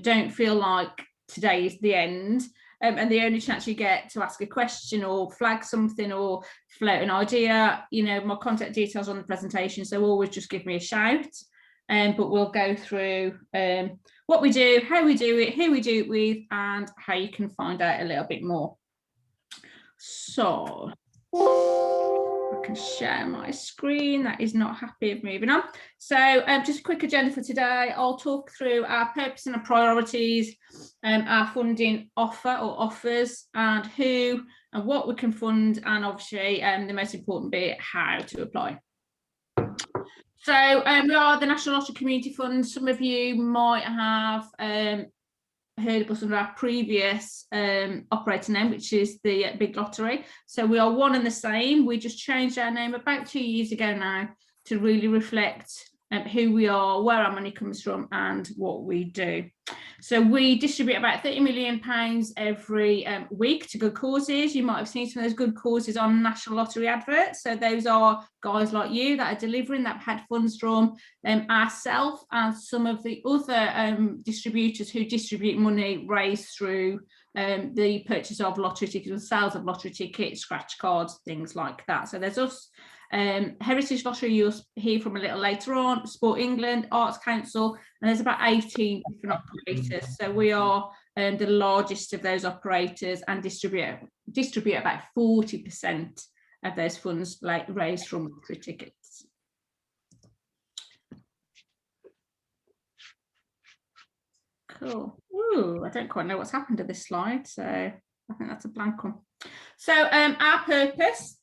don't feel like today is the end. And the only chance you get to ask a question or flag something or float an idea, you know, my contact details on the presentation, so always just give me a shout. But we'll go through what we do, how we do it, who we do it with, and how you can find out a little bit more. So I can share my screen. That is not happy of moving on. So just a quick agenda for today. I'll talk through our purpose and our priorities, our funding offer or offers, and who and what we can fund, and obviously the most important bit, how to apply. So we are the National Lottery Community Fund. Some of you might have heard of us under our previous operating name, which is the Big Lottery. So we are one and the same. We just changed our name about 2 years ago now to really reflect who we are, where our money comes from, and what we do. So we distribute about £30 million every week to good causes. You might have seen some of those good causes on National Lottery adverts. So those are guys like you that are delivering, that have had funds from ourselves and some of the other distributors who distribute money raised through the purchase of lottery tickets and sales of lottery tickets, scratch cards, things like that. So there's us. Heritage Lottery you'll hear from a little later on, Sport England, Arts Council, and there's about 18 different operators. So we are the largest of those operators and distribute about 40% of those funds raised from lottery tickets. Cool. Ooh, I don't quite know what's happened to this slide, so I think that's a blank one. So our purpose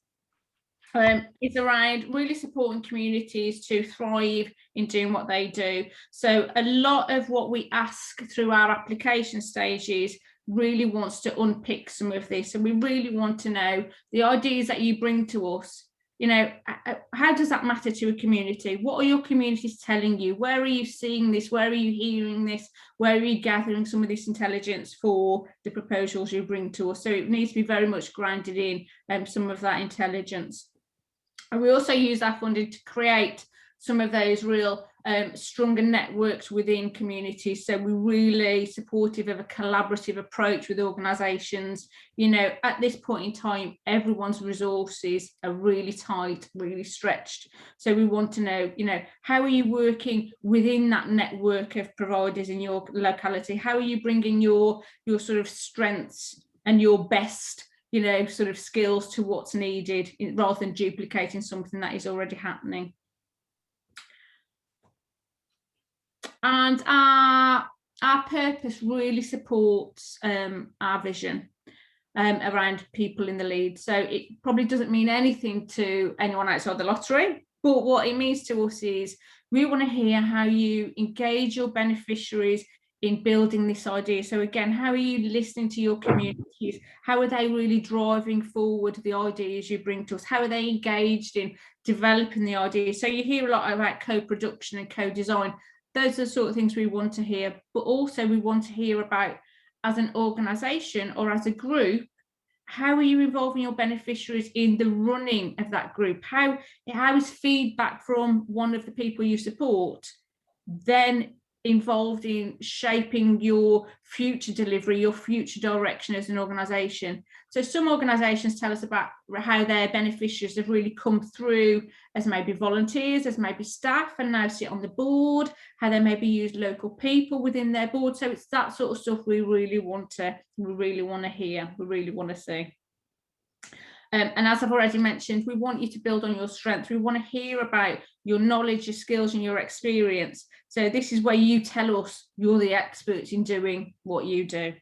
is around really supporting communities to thrive in doing what they do. So a lot of what we ask through our application stages really wants to unpick some of this. And we really want to know the ideas that you bring to us. You know, how does that matter to a community? What are your communities telling you? Where are you seeing this? Where are you hearing this? Where are you gathering some of this intelligence for the proposals you bring to us? So it needs to be very much grounded in some of that intelligence. And we also use our funding to create some of those real stronger networks within communities. So we're really supportive of a collaborative approach with organisations. You know, at this point in time, everyone's resources are really tight, really stretched. So we want to know, you know, how are you working within that network of providers in your locality? How are you bringing your sort of strengths and your best, you know, sort of skills to what's needed rather than duplicating something that is already happening. And our purpose really supports our vision around people in the lead. So it probably doesn't mean anything to anyone outside the lottery, but what it means to us is we want to hear how you engage your beneficiaries in building this idea. So again, how are you listening to your communities? How are they really driving forward the ideas you bring to us? How are they engaged in developing the ideas? So you hear a lot about co-production and co-design. Those are the sort of things we want to hear, but also we want to hear about, as an organisation or as a group, how are you involving your beneficiaries in the running of that group? How is feedback from one of the people you support then involved in shaping your future delivery, your future direction as an organisation? So some organisations tell us about how their beneficiaries have really come through as maybe volunteers, as maybe staff, and now sit on the board, how they maybe use local people within their board. So it's that sort of stuff we really want to hear, we really want to see. And as I've already mentioned, we want you to build on your strengths. We want to hear about your knowledge, your skills, and your experience. So this is where you tell us you're the experts in doing what you do,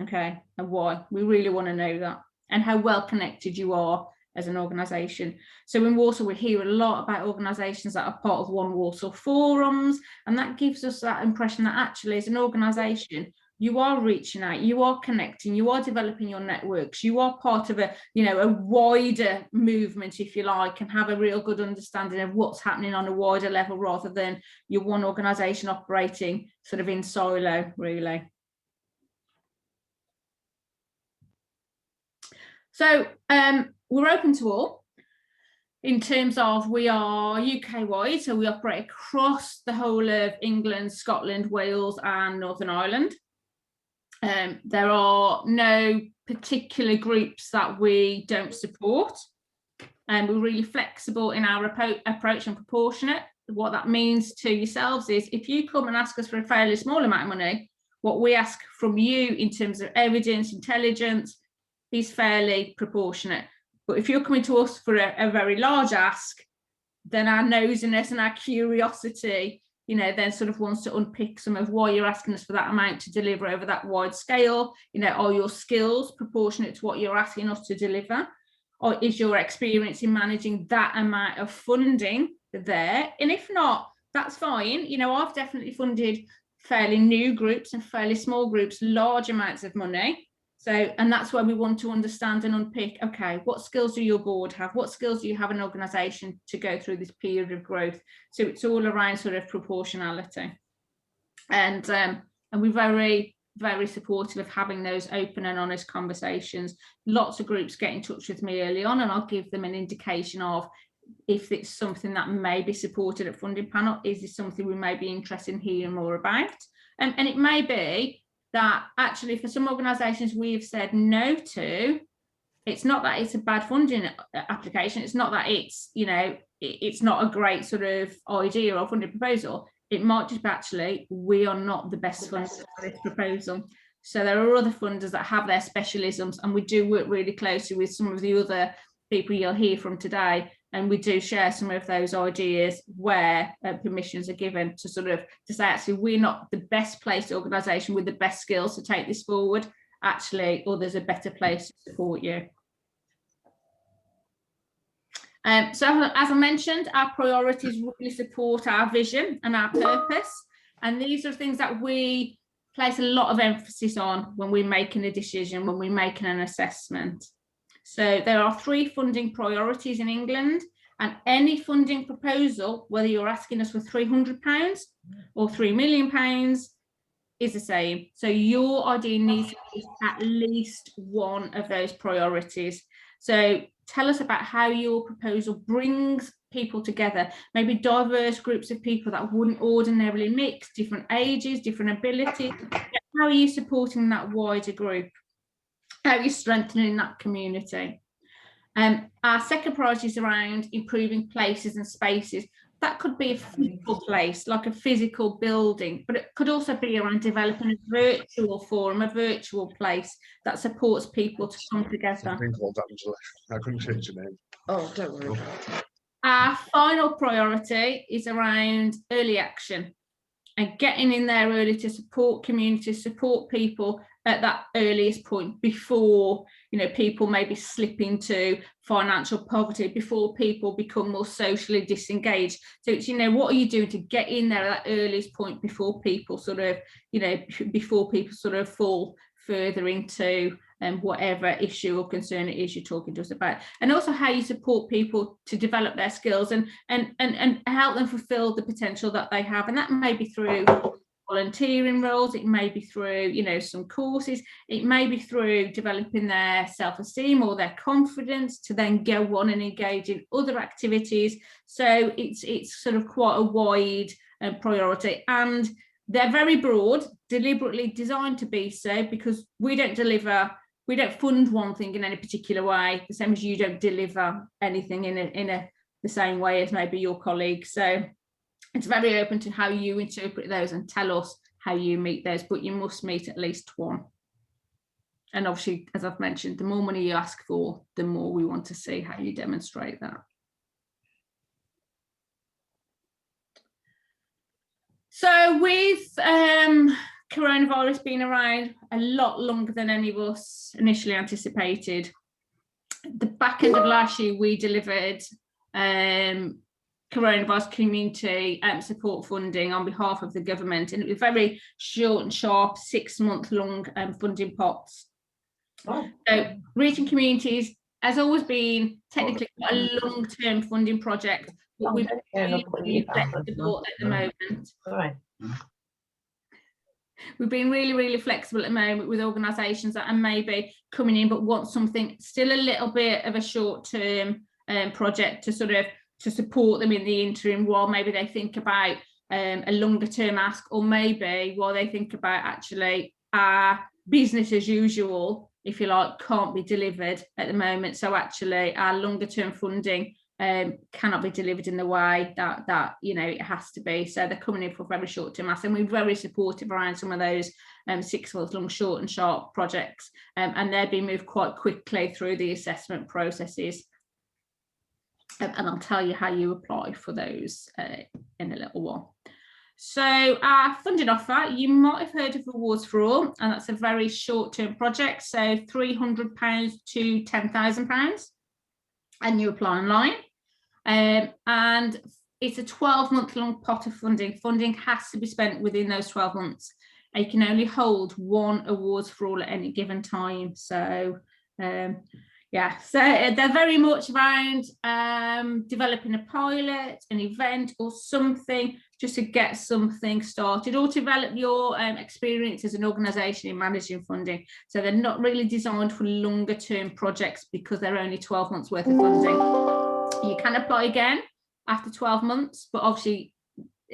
okay, and why. We really want to know that, and how well connected you are as an organisation. So in Warsaw, we hear a lot about organisations that are part of One Warsaw forums, and that gives us that impression that actually as an organisation, you are reaching out, you are connecting, you are developing your networks, you are part of a, you know, a wider movement, if you like, and have a real good understanding of what's happening on a wider level rather than your one organisation operating sort of in silo, really. So we're open to all. in terms of we are UK wide, so we operate across the whole of England, Scotland, Wales and Northern Ireland. There are no particular groups that we don't support, and we're really flexible in our approach and proportionate. What that means to yourselves is if you come and ask us for a fairly small amount of money, what we ask from you in terms of evidence, intelligence, is fairly proportionate. But if you're coming to us for a very large ask, then our nosiness and our curiosity, you know, then sort of wants to unpick some of why you're asking us for that amount to deliver over that wide scale. You know, are your skills proportionate to what you're asking us to deliver? Or is your experience in managing that amount of funding there? And if not, that's fine. You know, I've definitely funded fairly new groups and fairly small groups, large amounts of money. So, and that's where we want to understand and unpick, okay, what skills do your board have? What skills do you have an organisation to go through this period of growth? So it's all around sort of proportionality. And we're very, very supportive of having those open and honest conversations. Lots of groups get in touch with me early on and I'll give them an indication of if it's something that may be supported at funding panel, is this something we may be interested in hearing more about? And it may be that actually for some organisations we've said no to, it's not that it's a bad funding application, it's not that it's, you know, it's not a great sort of idea or funding proposal. It might just be actually we are not the best funders for this proposal. So there are other funders that have their specialisms, and we do work really closely with some of the other people you'll hear from today, and we do share some of those ideas where permissions are given to sort of to say actually we're not the best placed organisation with the best skills to take this forward, actually others are better placed to support you. So as I mentioned, our priorities really support our vision and our purpose, and these are things that we place a lot of emphasis on when we're making a decision, when we're making an assessment. So there are 3 funding priorities in England, and any funding proposal, whether you're asking us for £300 or £3 million, is the same. So your idea needs to be at least one of those priorities. So tell us about how your proposal brings people together, maybe diverse groups of people that wouldn't ordinarily mix, different ages, different abilities. How are you supporting that wider group? How are you strengthening that community? Our second priority is around improving places and spaces. That could be a physical place, like a physical building, but it could also be around developing a virtual forum, a virtual place that supports people to come together. I couldn't change your name. Oh, don't worry. Our final priority is around early action and getting in there early to support communities, support people at that earliest point before, you know, people maybe slip into financial poverty, before people become more socially disengaged. So it's, you know, what are you doing to get in there at that earliest point before people sort of, you know, before people sort of fall further into whatever issue or concern it is you're talking to us about, and also how you support people to develop their skills and help them fulfill the potential that they have. And that may be through volunteering roles, it may be through, you know, some courses, it may be through developing their self-esteem or their confidence to then go on and engage in other activities. So it's sort of quite a wide priority, and they're very broad, deliberately designed to be so, because we don't fund one thing in any particular way, the same as you don't deliver anything in the same way as maybe your colleagues. So it's very open to how you interpret those and tell us how you meet those, but you must meet at least one. And obviously, as I've mentioned, the more money you ask for, the more we want to see how you demonstrate that. So with coronavirus being around a lot longer than any of us initially anticipated, the back end of last year we delivered coronavirus community support funding on behalf of the government, and it was very short and sharp, 6-month long funding pots. Oh. So reaching communities has always been technically quite a long-term funding project, but we're really flexible at the moment. Sorry. We've been really flexible at the moment with organisations that are maybe coming in but want something still a little bit of a short-term project to sort of to support them in the interim while maybe they think about a longer term ask, or maybe while they think about actually our business as usual, if you like, can't be delivered at the moment. So actually our longer term funding cannot be delivered in the way that you know it has to be. So they're coming in for very short term ask, and we're very supportive around some of those 6 month long short and sharp projects, and they're being moved quite quickly through the assessment processes. And I'll tell you how you apply for those in a little while. So our funding offer, you might have heard of Awards for All, and that's a very short-term project, so £300 to £10,000, and you apply online. And it's a 12-month long pot of funding. Funding has to be spent within those 12 months. You can only hold 1 Awards for All at any given time. So yeah, so they're very much around developing a pilot, an event or something just to get something started, or develop your experience as an organisation in managing funding. So they're not really designed for longer term projects because they're only 12 months worth of funding. You can apply again after 12 months, but obviously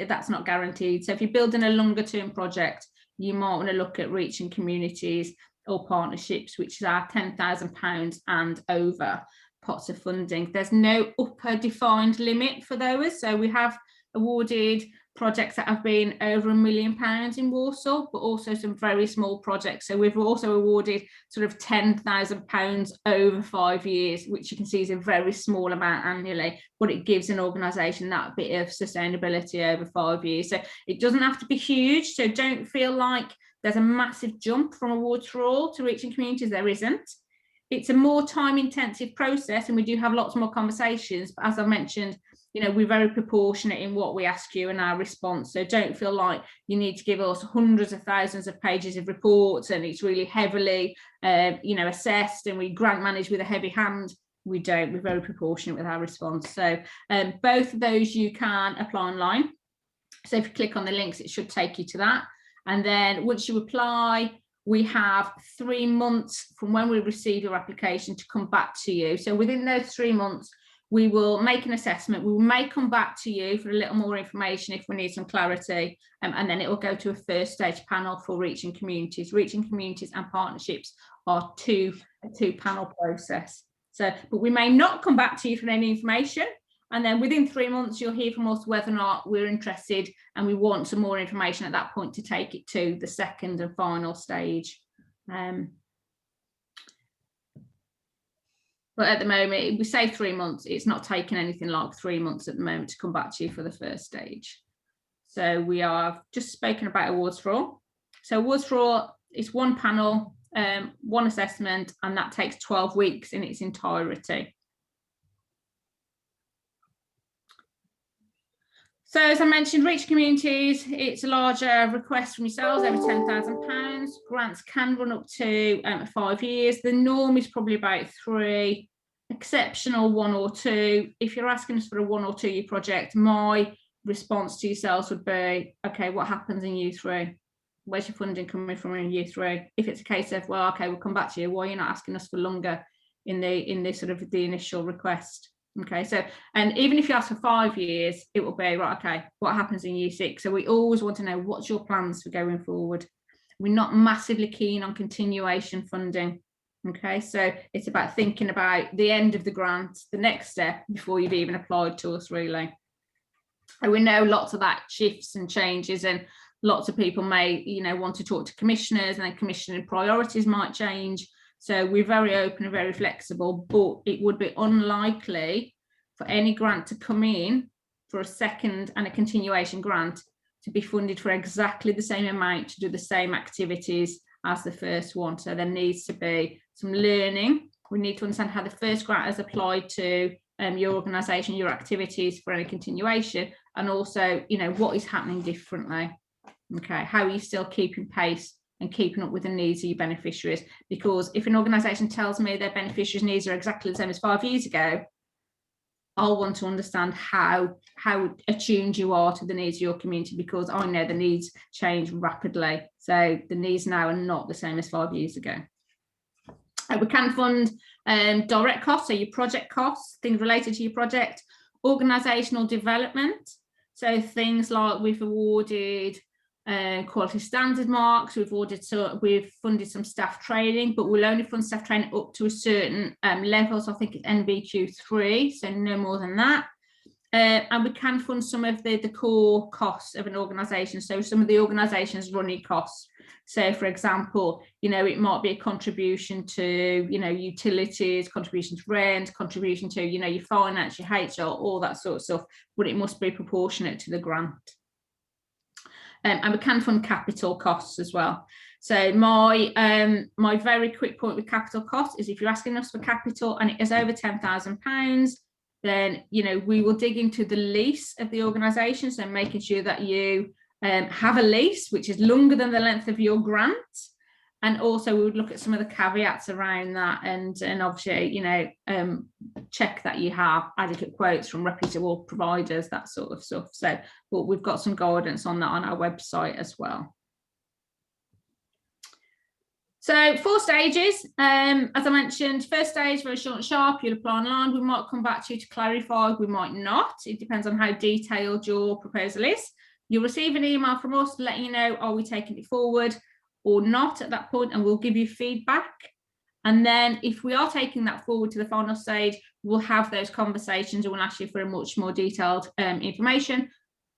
that's not guaranteed. So if you're building a longer term project, you might want to look at reaching communities or partnerships, which is our £10,000 and over pots of funding. There's no upper defined limit for those. So we have awarded projects that have been over £1 million in Warsaw, but also some very small projects. So we've also awarded sort of £10,000 over 5 years, which you can see is a very small amount annually, but it gives an organisation that bit of sustainability over 5 years. So it doesn't have to be huge. So don't feel like there's a massive jump from Awards for All to reaching communities. There isn't. It's a more time intensive process, and we do have lots more conversations, but as I mentioned, you know, we're very proportionate in what we ask you and our response. So don't feel like you need to give us hundreds of thousands of pages of reports and it's really heavily you know, assessed, and we grant manage with a heavy hand. We don't. We're very proportionate with our response. So both of those you can apply online. So if you click on the links, it should take you to that. And then once you apply, we have 3 months from when we receive your application to come back to you. So within those 3 months, we will make an assessment. We may come back to you for a little more information if we need some clarity, and then it will go to a first stage panel for reaching communities. Reaching communities and partnerships are a two panel process. So, but we may not come back to you for any information. And then within 3 months, you'll hear from us whether or not we're interested and we want some more information at that point to take it to the second and final stage. But at the moment, we say 3 months, it's not taking anything like 3 months at the moment to come back to you for the first stage. So we are just spoken about Awards for All. So Awards for All is 1 panel, 1 assessment, and that takes 12 weeks in its entirety. So as I mentioned, reach communities, it's a larger request from yourselves, over £10,000. Grants can run up to 5 years. The norm is probably about 3, exceptional 1 or 2. If you're asking us for a 1 or 2 year project, my response to yourselves would be, okay, what happens in year 3? Where's your funding coming from in year 3? If it's a case of, well, okay, we'll come back to you, why are you not asking us for longer in the sort of the initial request? Okay, so, and even if you ask for 5 years, it will be, right, okay, what happens in year 6? So we always want to know, what's your plans for going forward? We're not massively keen on continuation funding. Okay, so it's about thinking about the end of the grant, the next step before you've even applied to us, really. And we know lots of that shifts and changes, and lots of people may, you know, want to talk to commissioners, and then commissioning priorities might change. So we're very open and very flexible, but it would be unlikely for any grant to come in for a second and a continuation grant to be funded for exactly the same amount to do the same activities as the first one. So there needs to be some learning. We need to understand how the first grant has applied to your organisation, your activities for any continuation, and also, you know, what is happening differently. Okay, how are you still keeping pace and keeping up with the needs of your beneficiaries? Because if an organisation tells me their beneficiaries' needs are exactly the same as 5 years ago, I'll want to understand how attuned you are to the needs of your community, because I know the needs change rapidly. So the needs now are not the same as 5 years ago. We can fund direct costs, so your project costs, things related to your project, organisational development, so things like we've awarded quality standard marks, we've funded some staff training, but we'll only fund staff training up to a certain level, so I think it's NVQ3, so no more than that. And we can fund some of the core costs of an organisation, so some of the organisation's running costs. So, for example, you know, it might be a contribution to, you know, utilities, contribution to rent, contribution to, you know, your finance, your HR, all that sort of stuff, but it must be proportionate to the grant. And we can fund capital costs as well. So my very quick point with capital costs is if you're asking us for capital and it is over £10,000, then, you know, we will dig into the lease of the organisation, so making sure that you have a lease which is longer than the length of your grant, and also we would look at some of the caveats around that, and obviously, you know, check that you have adequate quotes from reputable providers, that sort of stuff. So, but we've got some guidance on that on our website as well. So 4 stages, as I mentioned, first stage, very short and sharp, you'll apply online. We might come back to you to clarify, we might not. It depends on how detailed your proposal is. You'll receive an email from us letting you know, are we taking it forward or not at that point, and we'll give you feedback. And then if we are taking that forward to the final stage, we'll have those conversations and we'll ask you for a much more detailed information.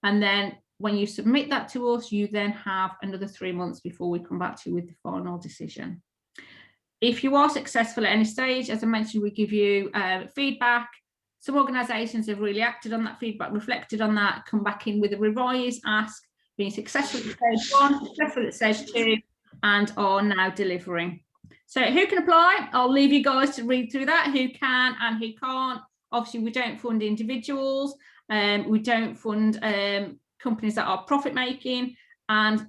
And then when you submit that to us, you then have another 3 months before we come back to you with the final decision. If you are successful at any stage, as I mentioned, we give you feedback. Some organisations have really acted on that feedback, reflected on that, come back in with a revise ask, being successful at stage 1, successful at stage 2, and are now delivering. So who can apply? I'll leave you guys to read through that, who can and who can't. Obviously, we don't fund individuals, we don't fund companies that are profit making, and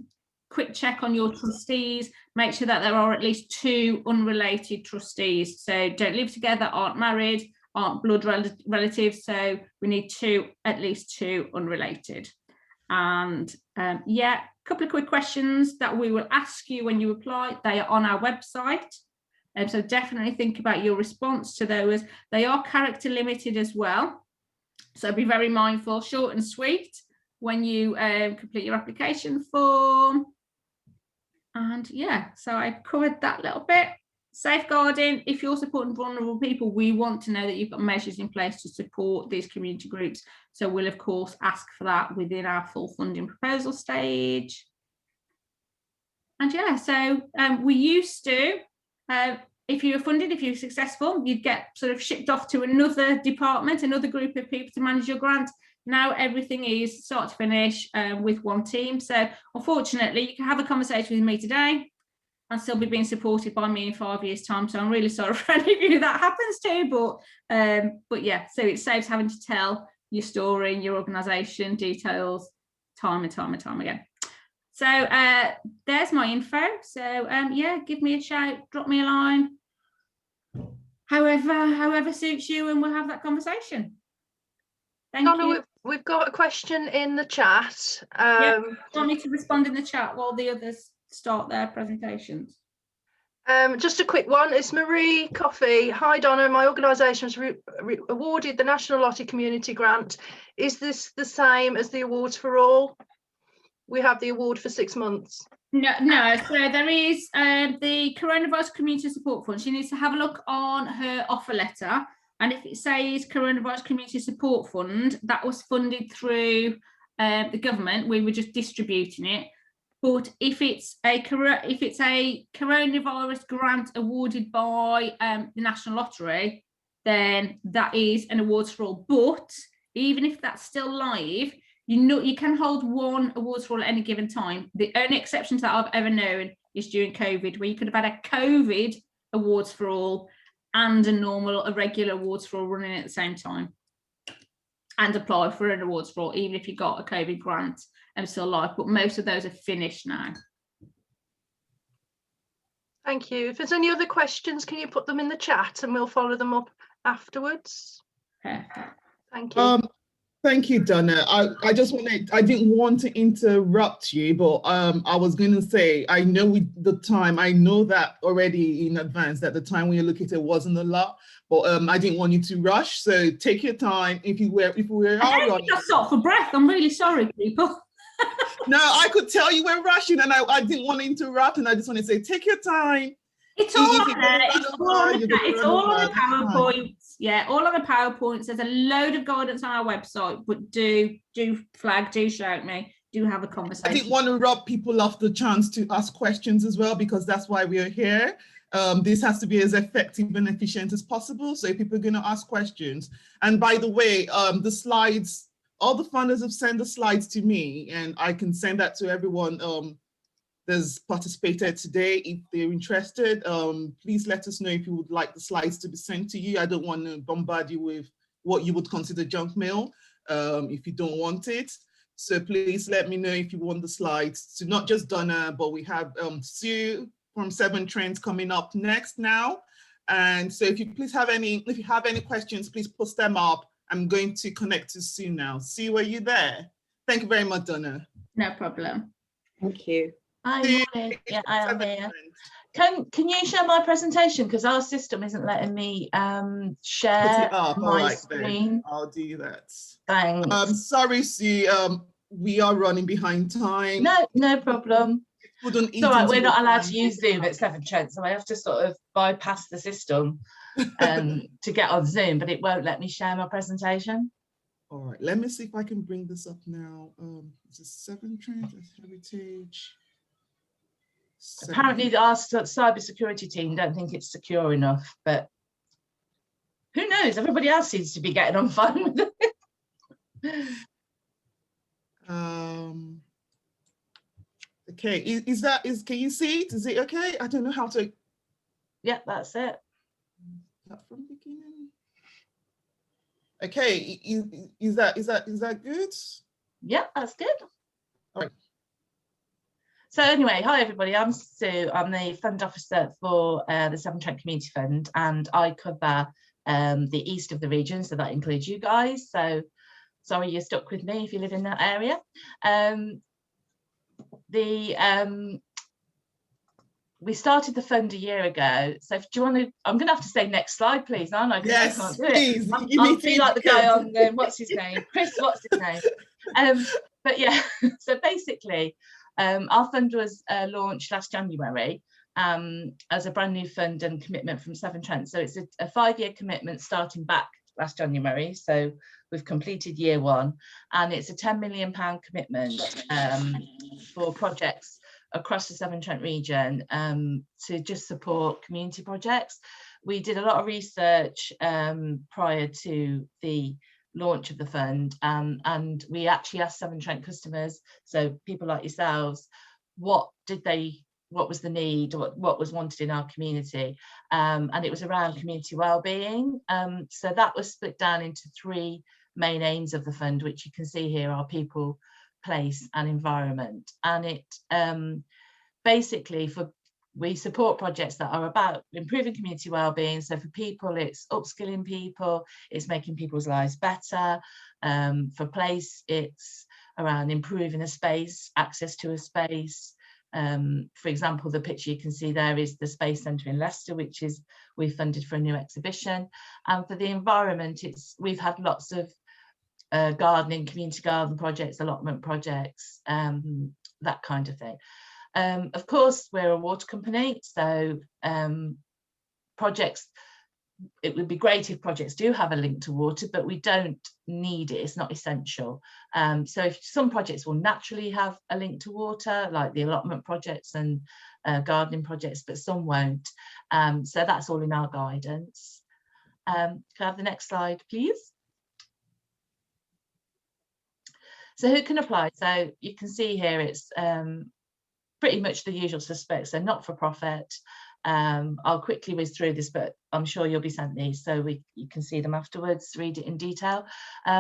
quick check on your trustees, make sure that there are at least 2 unrelated trustees, so don't live together, aren't married, aren't blood relatives, so we need at least two unrelated. And yeah, a couple of quick questions that we will ask you when you apply. They are on our website, and so definitely think about your response to those. They are character limited as well, so be very mindful, short and sweet when you complete your application form. And yeah, so I've covered that little bit. Safeguarding, if you're supporting vulnerable people, we want to know that you've got measures in place to support these community groups. So we'll of course ask for that within our full funding proposal stage. And yeah, so we used to, if you were funded, if you were successful, you'd get sort of shipped off to another department, another group of people to manage your grant. Now everything is start to finish with one team. So unfortunately, you can have a conversation with me today and still be being supported by me in 5 years' time. So I'm really sorry for any of you that happens to, but yeah, so it saves having to tell your story and your organisation details time and time and time again. So there's my info. So yeah, give me a shout, drop me a line, however suits you, and we'll have that conversation. Thank you. We've got a question in the chat. Yeah, do you want me to respond in the chat while the others start their presentations? Just a quick one. It's Marie Coffey. Hi Donna, my organisation was awarded the National Lottery Community Grant. Is this the same as the awards for all? We have the award for 6 months. No. So there is the Coronavirus Community Support Fund. She needs to have a look on her offer letter. And if it says Coronavirus Community Support Fund, that was funded through the government. We were just distributing it. But if it's a coronavirus grant awarded by the National Lottery, then that is an awards for all. But even if that's still live, you can hold one awards for all at any given time. The only exceptions that I've ever known is during COVID, where you could have had a COVID awards for all and a regular awards for all running at the same time, and apply for an awards for all, even if you got a COVID grant and still live. But most of those are finished now. Thank you. If there's any other questions, can you put them in the chat and we'll follow them up afterwards? Perfect. Thank you. Thank you, Donna. I just I didn't want to interrupt you, but I was going to say, I know the time, I know that already in advance that the time when you look at it wasn't a lot, but I didn't want you to rush. So take your time. If we were all running. I stop for breath. I'm really sorry, people. No, I could tell you were rushing, and I didn't want to interrupt, and I just want to say, take your time. It's all on there. It's all on the PowerPoints. Yeah, all on the PowerPoints. There's a load of guidance on our website, but do flag, do shout me, do have a conversation. I didn't want to rob people off the chance to ask questions as well, because that's why we are here. This has to be as effective and efficient as possible. So if people are going to ask questions, and by the way, the slides, all the funders have sent the slides to me, and I can send that to everyone that's participated today. If they're interested, please let us know if you would like the slides to be sent to you. I don't want to bombard you with what you would consider junk mail if you don't want it. So please let me know if you want the slides to not just Donna, but we have Sue from Severn Trent coming up next now. And so if you have any questions, please post them up. I'm going to connect to Sue now. Sue, are you there? Thank you very much, Donna. No problem. Thank you. Hi, morning. Yeah, I am here. Can you share my presentation, because our system isn't letting me share my screen? Then. I'll do that. Thanks. Sorry, Sue. We are running behind time. No problem. It's all right, we're not allowed to use Zoom at Severn Trent, so I have to sort of bypass the system to get on Zoom, but it won't let me share my presentation. All right, let me see if I can bring this up now. Is it Severn Trent Heritage? Apparently our cybersecurity team don't think it's secure enough, but who knows? Everybody else seems to be getting on fine with it. Okay, can you see it? Is it okay? I don't know how to. Yeah, that's it. From beginning. Okay, is that good? Yeah, that's good. All right. So anyway, hi everybody, I'm Sue. I'm the fund officer for the Severn Trent Community Fund, and I cover the east of the region, so that includes you guys. So sorry you're stuck with me if you live in that area. We started the fund a year ago. So do you want to, I'm going to have to say next slide, please, aren't I? Yes, I can't do please. it. I'll be like the guy on, what's his name? Chris, what's his name? But yeah, so basically, our fund was launched last January as a brand new fund and commitment from Severn Trent. So it's a 5-year commitment starting back last January. So we've completed year 1, and it's a £10 million commitment for projects across the Severn Trent region to just support community projects. We did a lot of research prior to the launch of the fund, and we actually asked Severn Trent customers, so people like yourselves, what was the need, what was wanted in our community, and it was around community wellbeing. So that was split down into 3 main aims of the fund, which you can see here are people, place and environment. And it basically we support projects that are about improving community wellbeing. So for people, it's upskilling people, it's making people's lives better. For place, it's around improving a space, access to a space. For example, the picture you can see there is the Space Centre in Leicester, which is we funded for a new exhibition. And for the environment, we've had lots of gardening, community garden projects, allotment projects, that kind of thing. Of course, we're a water company, so projects, it would be great if projects do have a link to water, but we don't need it, it's not essential. So if some projects will naturally have a link to water, like the allotment projects and gardening projects, but some won't. So that's all in our guidance. Can I have the next slide, please? So who can apply? So you can see here it's pretty much the usual suspects. So not for profit. I'll quickly whiz through this, but I'm sure you'll be sent these so you can see them afterwards, read it in detail.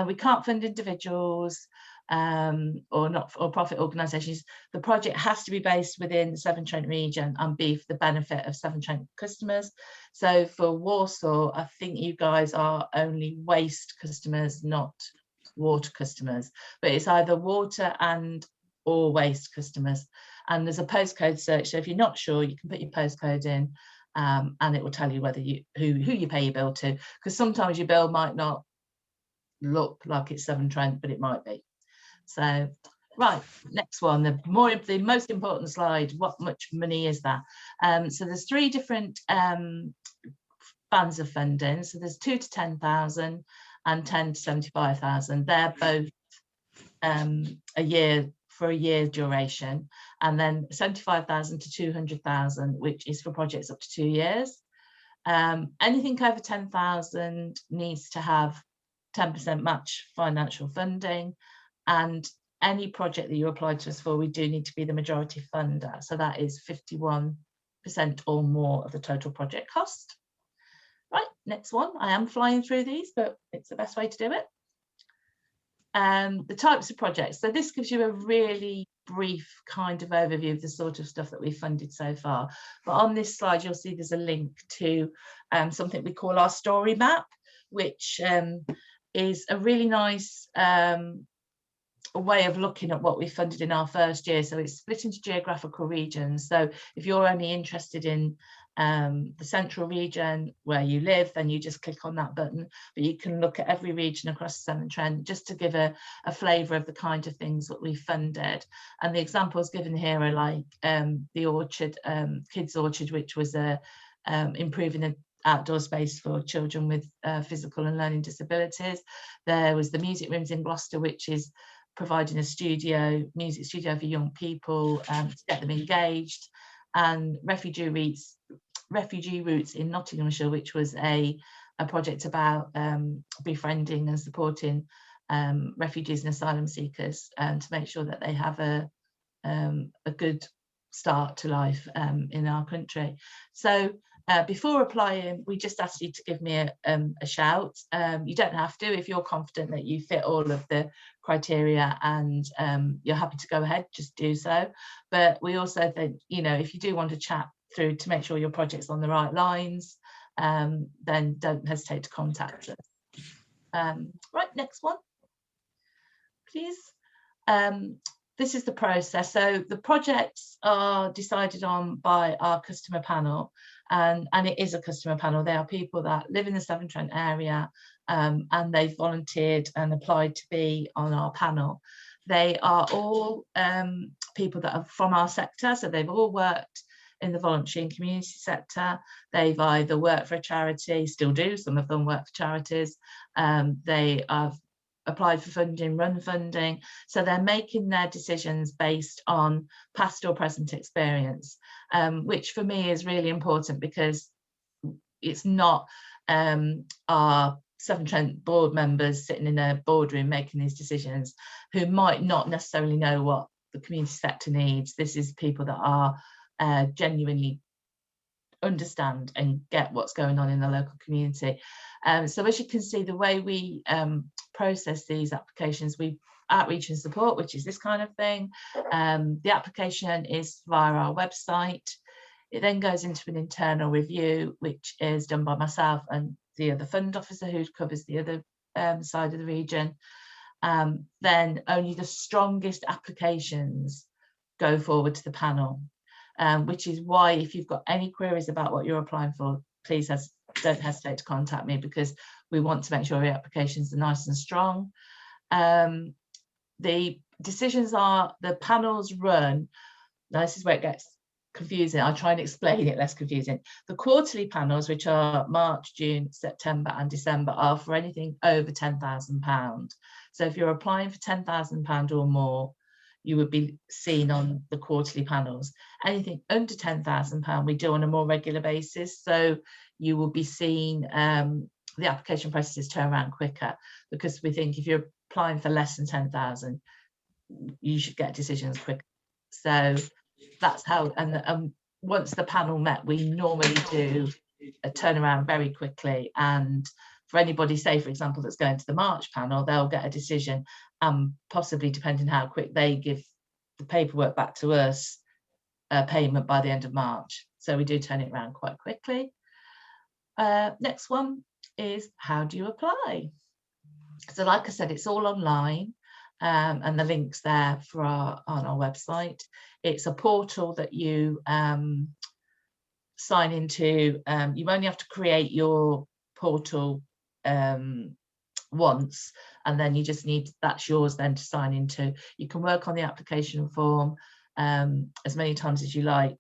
We can't fund individuals or not-for-profit organisations. The project has to be based within the Severn Trent region and be for the benefit of Severn Trent customers. So for Warsaw, I think you guys are only waste customers, not water customers, but it's either water and or waste customers. And there's a postcode search, so if you're not sure, you can put your postcode in, and it will tell you whether who you pay your bill to, because sometimes your bill might not look like it's Severn Trent, but it might be. So right, next one, the most important slide, what much money is that? So there's 3 different bands of funding. So there's 2 to 10,000 and 10 to 75,000. They're both a year, for a year duration, and then 75,000 to 200,000, which is for projects up to 2 years. Anything over 10,000 needs to have 10% match financial funding, and any project that you apply to us for, we do need to be the majority funder. So that is 51% or more of the total project cost. Right, next one. I am flying through these, but it's the best way to do it. The types of projects. So this gives you a really brief kind of overview of the sort of stuff that we've funded so far. But on this slide, you'll see there's a link to something we call our story map, which is a really nice way of looking at what we funded in our first year. So it's split into geographical regions. So if you're only interested in the central region where you live, then you just click on that button, but you can look at every region across the Severn Trent just to give a flavour of the kind of things that we funded. And the examples given here are like the orchard, kids orchard, which was improving the outdoor space for children with physical and learning disabilities. There was the music rooms in Gloucester, which is providing a music studio for young people to get them engaged, and refugee routes in Nottinghamshire, which was a project about befriending and supporting refugees and asylum seekers, to make sure that they have a good start to life in our country. So before applying, we just asked you to give me a shout. You don't have to. If you're confident that you fit all of the criteria and you're happy to go ahead, just do so. But we also think, you know, if you do want to chat through to make sure your project's on the right lines, then don't hesitate to contact us. Right, next one, please. This is the process. So the projects are decided on by our customer panel, and it is a customer panel. They are people that live in the Severn Trent area, and they've volunteered and applied to be on our panel. They are all people that are from our sector, so they've all worked in the voluntary and community sector. They've either worked for a charity, still do, some of them work for charities. They have applied for funding, run funding, so they're making their decisions based on past or present experience, which for me is really important, because it's not our Severn Trent board members sitting in a boardroom making these decisions who might not necessarily know what the community sector needs. This is people that are genuinely understand and get what's going on in the local community. So as you can see, the way we process these applications, we outreach and support, which is this kind of thing. The application is via our website. It then goes into an internal review, which is done by myself and the other fund officer who covers the other side of the region. Then only the strongest applications go forward to the panel, which is why if you've got any queries about what you're applying for, please don't hesitate to contact me, because we want to make sure your applications are nice and strong. The decisions are, the panels run, now this is where it gets confusing, I'll try and explain it less confusing. The quarterly panels, which are March, June, September and December, are for anything over £10,000. So if you're applying for £10,000 or more, you would be seen on the quarterly panels. Anything under £10,000 we do on a more regular basis, so you will be seen, the application processes turn around quicker, because we think if you're applying for less than 10,000, you should get decisions quicker. So that's how, and once the panel met, we normally do a turnaround very quickly. And for anybody, say for example, that's going to the March panel, they'll get a decision, possibly, depending how quick they give the paperwork back to us, payment by the end of March. So we do turn it around quite quickly. Next one is, how do you apply? So like I said, it's all online, and the link's there for on our website. It's a portal that you sign into. You only have to create your portal once, and then you just need, that's yours then to sign into. You can work on the application form as many times as you like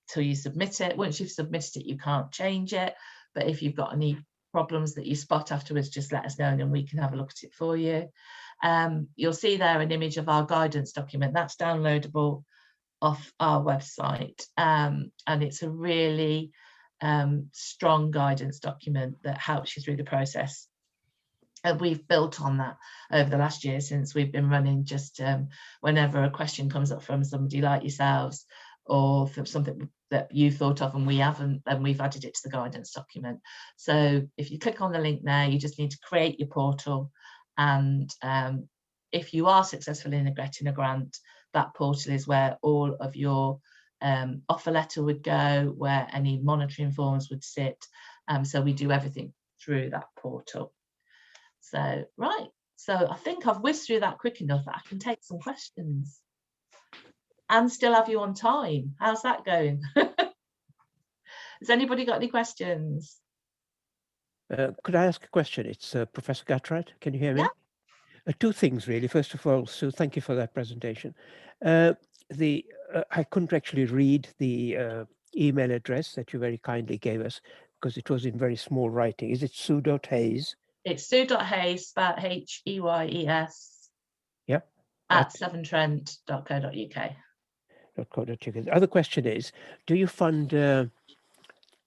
till you submit it. Once you've submitted it, you can't change it, but if you've got any problems that you spot afterwards, just let us know and then we can have a look at it for you. You'll see there an image of our guidance document that's downloadable off our website, and it's a really strong guidance document that helps you through the process. And we've built on that over the last year since we've been running. Just whenever a question comes up from somebody like yourselves, or from something that you thought of and we haven't, and we've added it to the guidance document. So if you click on the link there, you just need to create your portal, and if you are successful in getting a grant, that portal is where all of your offer letter would go, where any monitoring forms would sit. So we do everything through that portal. So right, so I think I've whizzed through that quick enough that I can take some questions and still have you on time. How's that going? Has anybody got any questions? Could I ask a question? It's Professor Gatride. Can you hear me? Yeah. Two things really. First of all, Sue, thank you for that presentation. I couldn't actually read the email address that you very kindly gave us because it was in very small writing. Is it sue.hayes? It's sue.hayes, spelled H-E-Y-E-S. Yep. At severntrent.co.uk. The other question is, do you fund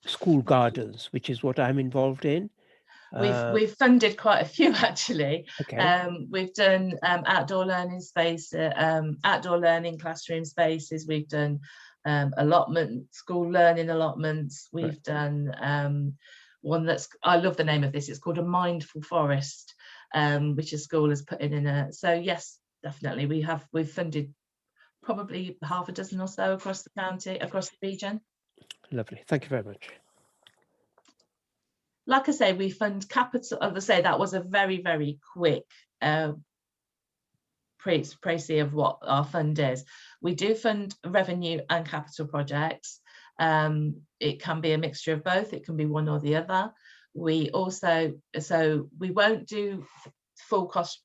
school gardens, which is what I'm involved in? We've funded quite a few actually. Okay. We've done outdoor learning space, outdoor learning classroom spaces. We've done school learning allotments. We've done one that's, I love the name of this, it's called a mindful forest, which a school has put in a, so yes, definitely we've funded probably half a dozen or so across the county, across the region. Lovely, thank you very much. Like I say, we fund capital, as I say, that was a very, very quick précis of what our fund is. We do fund revenue and capital projects. It can be a mixture of both, it can be one or the other. We also, so we won't do full cost,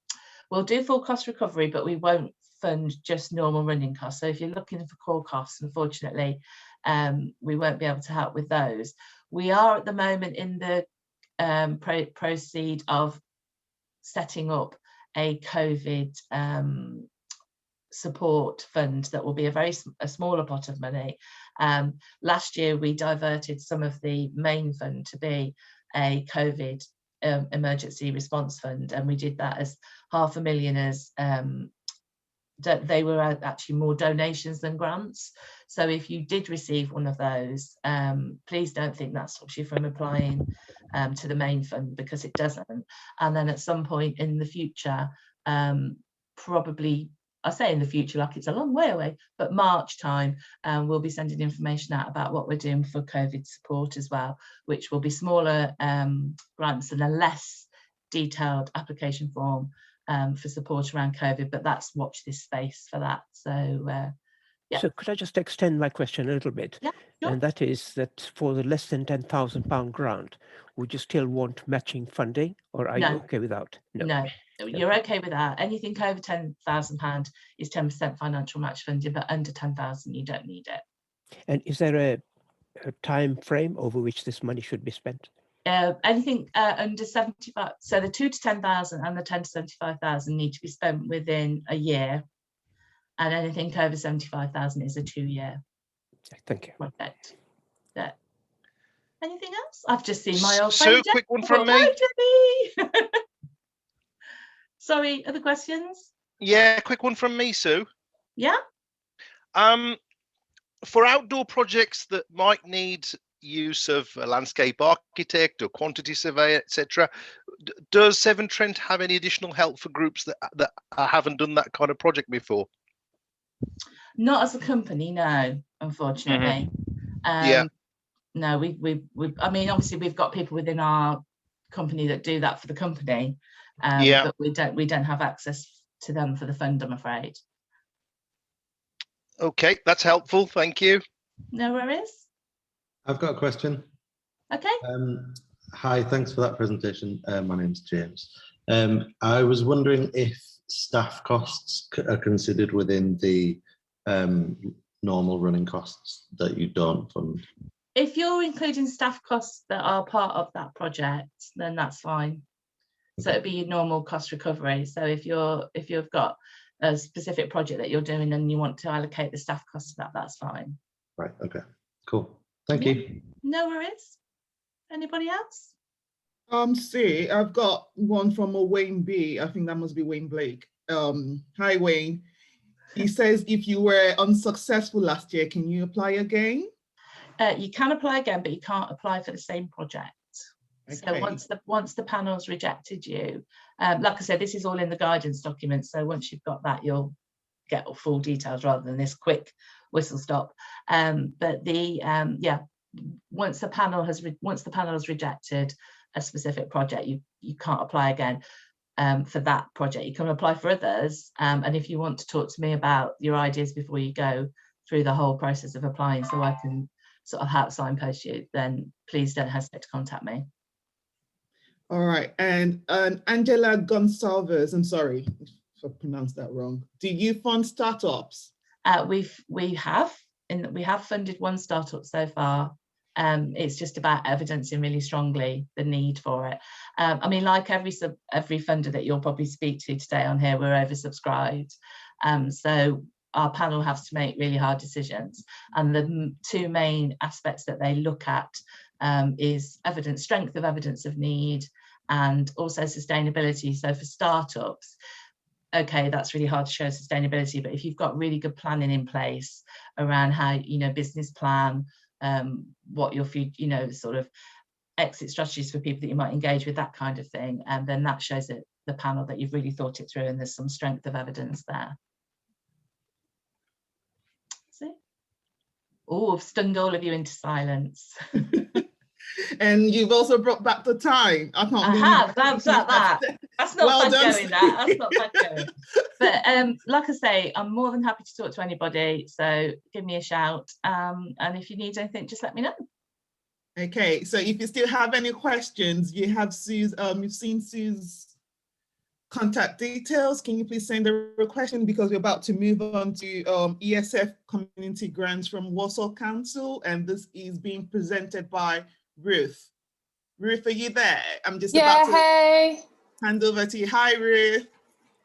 we'll do full cost recovery, but we won't fund just normal running costs. So if you're looking for core costs, unfortunately, we won't be able to help with those. We are at the moment in the proceed of setting up a COVID support fund that will be a smaller pot of money. Last year we diverted some of the main fund to be a COVID emergency response fund, and we did that as $500,000 as they were actually more donations than grants. So if you did receive one of those, please don't think that stops you from applying to the main fund, because it doesn't. And then at some point in the future, probably, I say in the future like it's a long way away, but March time, we'll be sending information out about what we're doing for COVID support as well, which will be smaller grants and a less detailed application form for support around COVID, but that's watch this space for that. So yeah. So could I just extend my question a little bit? Yeah, sure. And that is that for the less than £10,000 grant, would you still want matching funding, or are you okay without? No, you're okay with that. Anything over £10,000 is 10% financial match funding, but under 10,000 you don't need it. And is there a time frame over which this money should be spent? Anything under 75, so the 2 to 10,000 and the 10 to 75,000 need to be spent within a year, and anything over 75,000 is a 2-year. Thank you. Project. Yeah. Anything else? I've just seen my old friend. So, quick one from me. Sorry, other questions? Yeah, quick one from me, Sue. Yeah. For outdoor projects that might need use of a landscape architect or quantity surveyor, etc., does Severn Trent have any additional help for groups that haven't done that kind of project before? Not as a company, no, unfortunately. Yeah. No, we I mean, obviously we've got people within our company that do that for the company, but we don't have access to them for the fund, I'm afraid. Okay, that's helpful. Thank you. No worries. I've got a question. Okay. Hi, thanks for that presentation. My name's James. I was wondering if staff costs are considered within the normal running costs that you don't fund. If you're including staff costs that are part of that project, then that's fine. So it'd be your normal cost recovery. So if you've got a specific project that you're doing and you want to allocate the staff costs to that, that's fine. Right, okay, cool. Thank you. No worries. Anybody else? See, I've got one from a Wayne B. I think that must be Wayne Blake. Hi, Wayne. He says, if you were unsuccessful last year, can you apply again? You can apply again, but you can't apply for the same project. Okay. So once the panel's rejected you, like I said, this is all in the guidance document. So once you've got that, you'll get full details rather than this quick whistle stop. But once the panel has rejected a specific project, you can't apply again for that project. You can apply for others, and if you want to talk to me about your ideas before you go through the whole process of applying, so I can sort of help signpost you, then please don't hesitate to contact me. All right, and Angela Gonsalves, I'm sorry if I pronounced that wrong. Do you fund startups? We have funded one startup so far. It's just about evidencing really strongly the need for it. I mean, like every funder that you'll probably speak to today on here, we're oversubscribed. So our panel has to make really hard decisions. And the two main aspects that they look at is strength of evidence of need, and also sustainability. So for startups, okay, that's really hard to show sustainability, but if you've got really good planning in place around how, business plan, what your future, sort of exit strategies for people that you might engage with, that kind of thing, and then that shows it, the panel, that you've really thought it through and there's some strength of evidence there. See? Oh, I've stunned all of you into silence. And you've also brought back the time. I have. That's not bad going. That's not bad going. But like I say, I'm more than happy to talk to anybody. So give me a shout. And if you need anything, just let me know. Okay. So if you still have any questions, you have Sue's. You've seen Sue's contact details. Can you please send a question, because we're about to move on to Esf Community Grants from Warsaw Council, and this is being presented by Ruth. Ruth, are you there? I'm just about to hand over to you. Hi, Ruth.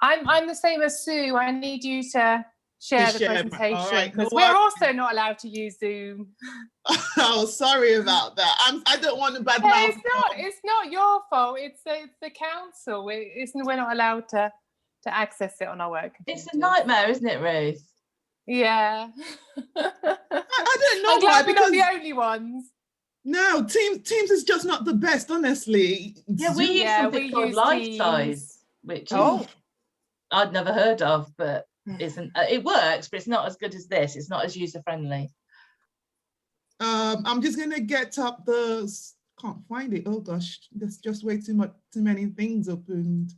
I'm the same as Sue. I need you to share the presentation, because we're also not allowed to use Zoom. Oh, sorry about that. I don't want to badmouth. It's not your fault. It's the council. We're not allowed to access it on our work computers. It's a nightmare, isn't it, Ruth? Yeah. I don't know. I'm glad we're not the only ones. No, Teams is just not the best, honestly. Yeah, we use something called Lifesize, which I'd never heard of, but it works, but it's not as good as this. It's not as user friendly. I'm just gonna get up can't find it. Oh gosh, there's just way too many things opened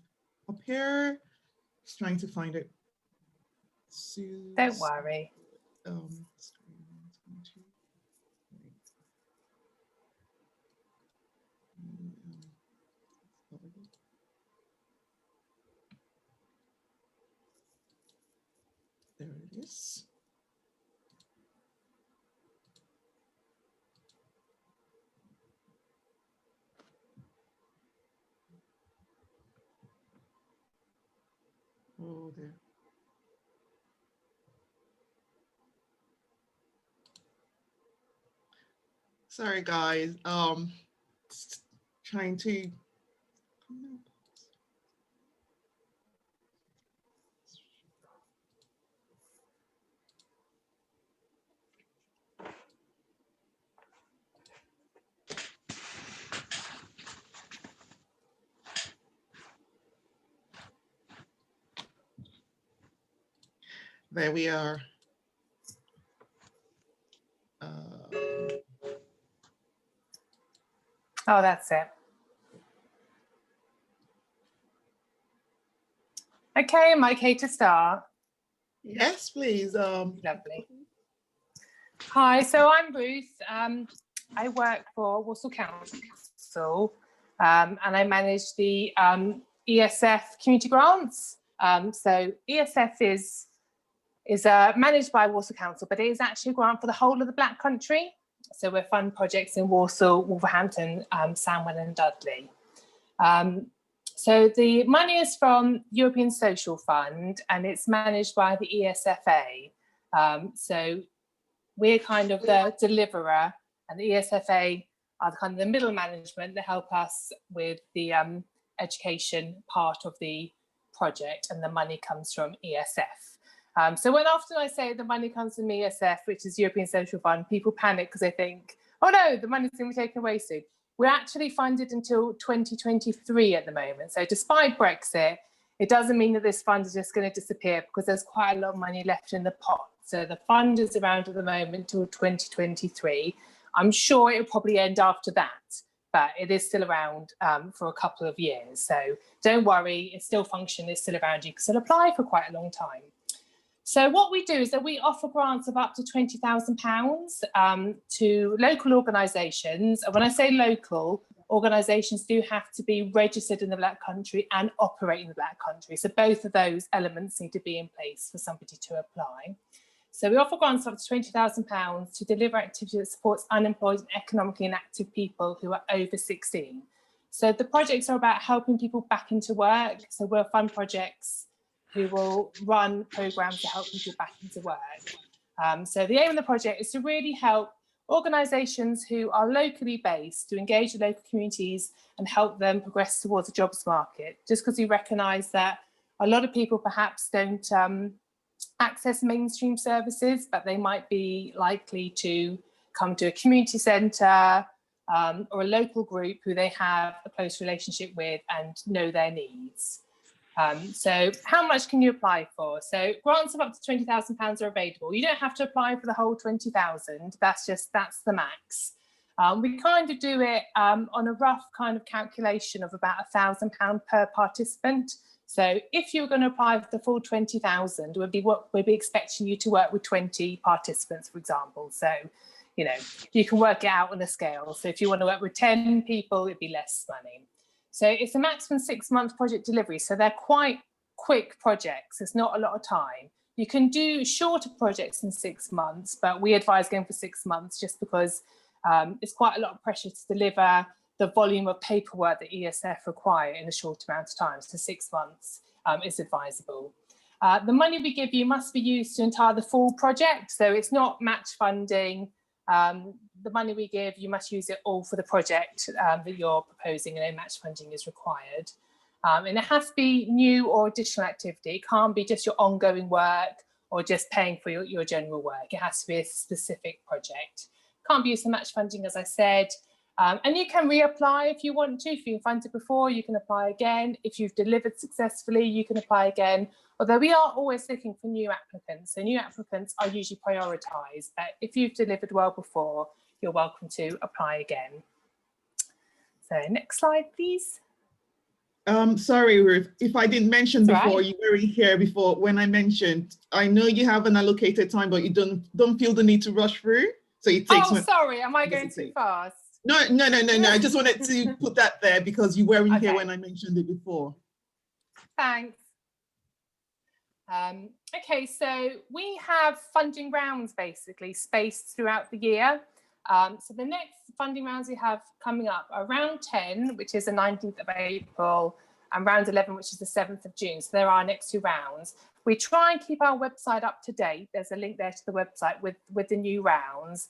up here. Just trying to find it. Don't worry. There it is. Oh, there. Sorry, guys. Trying to. There we are. Oh, that's it. Okay, am I okay to start? Yes, please. Lovely. Hi, so I'm Ruth. I work for Walsall Council and I manage the Esf Community Grants. So Esf is managed by Walsall Council, but it is actually a grant for the whole of the Black Country. So we fund projects in Walsall, Wolverhampton, Sandwell and Dudley. So the money is from European Social Fund and it's managed by the ESFA. So we're kind of the deliverer and the ESFA are the kind of the middle management that help us with the education part of the project, and the money comes from ESF. So when often I say the money comes from ESF, which is European Social Fund, people panic because they think, oh no, the money's going to be taken away soon. We're actually funded until 2023 at the moment. So despite Brexit, it doesn't mean that this fund is just going to disappear, because there's quite a lot of money left in the pot. So the fund is around at the moment till 2023. I'm sure it'll probably end after that, but it is still around for a couple of years. So don't worry, it's still functioning, it's still around. You can still apply for quite a long time. So what we do is that we offer grants of up to £20,000 to local organisations. And when I say local, organisations do have to be registered in the Black Country and operate in the Black Country. So both of those elements need to be in place for somebody to apply. So we offer grants of up to £20,000 to deliver activity that supports unemployed and economically inactive people who are over 16. So the projects are about helping people back into work. So we'll fund projects who will run programmes to help people back into work. So the aim of the project is to really help organisations who are locally based to engage with local communities and help them progress towards the jobs market, just because we recognise that a lot of people perhaps don't access mainstream services, but they might be likely to come to a community centre or a local group who they have a close relationship with and know their needs. So how much can you apply for? So grants of up to £20,000 are available. You don't have to apply for the whole 20,000. That's the max. We kind of do it on a rough kind of calculation of about £1,000 per participant. So if you're going to apply for the full 20,000, we'd be expecting you to work with 20 participants, for example. So, you know, you can work it out on a scale. So if you want to work with 10 people, it'd be less money. So it's a maximum 6-month project delivery. So they're quite quick projects. It's not a lot of time. You can do shorter projects in 6 months, but we advise going for 6 months just because it's quite a lot of pressure to deliver the volume of paperwork that ESF require in a short amount of time. So 6 months is advisable. The money we give you must be used to entire the full project. So it's not match funding. The money we give, you must use it all for the project that you're proposing, and no match funding is required. And it has to be new or additional activity. It can't be just your ongoing work or just paying for your general work. It has to be a specific project. Can't be used for match funding, as I said. And you can reapply if you want to. If you've funded before, you can apply again. If you've delivered successfully, you can apply again. Although we are always looking for new applicants. So new applicants are usually prioritised. But if you've delivered well before, you're welcome to apply again. So next slide, please. Sorry, Ruth, if I didn't mention before, right. You weren't here before when I mentioned, I know you have an allocated time, but you don't feel the need to rush through. So it takes. Oh, sorry, am I going too fast? No. I just wanted to put that there because you weren't here when I mentioned it before. Thanks. Okay, so we have funding rounds basically spaced throughout the year. So the next funding rounds we have coming up are round 10, which is the 19th of April, and round 11, which is the 7th of June. So there are our next 2 rounds. We try and keep our website up to date. There's a link there to the website with the new rounds.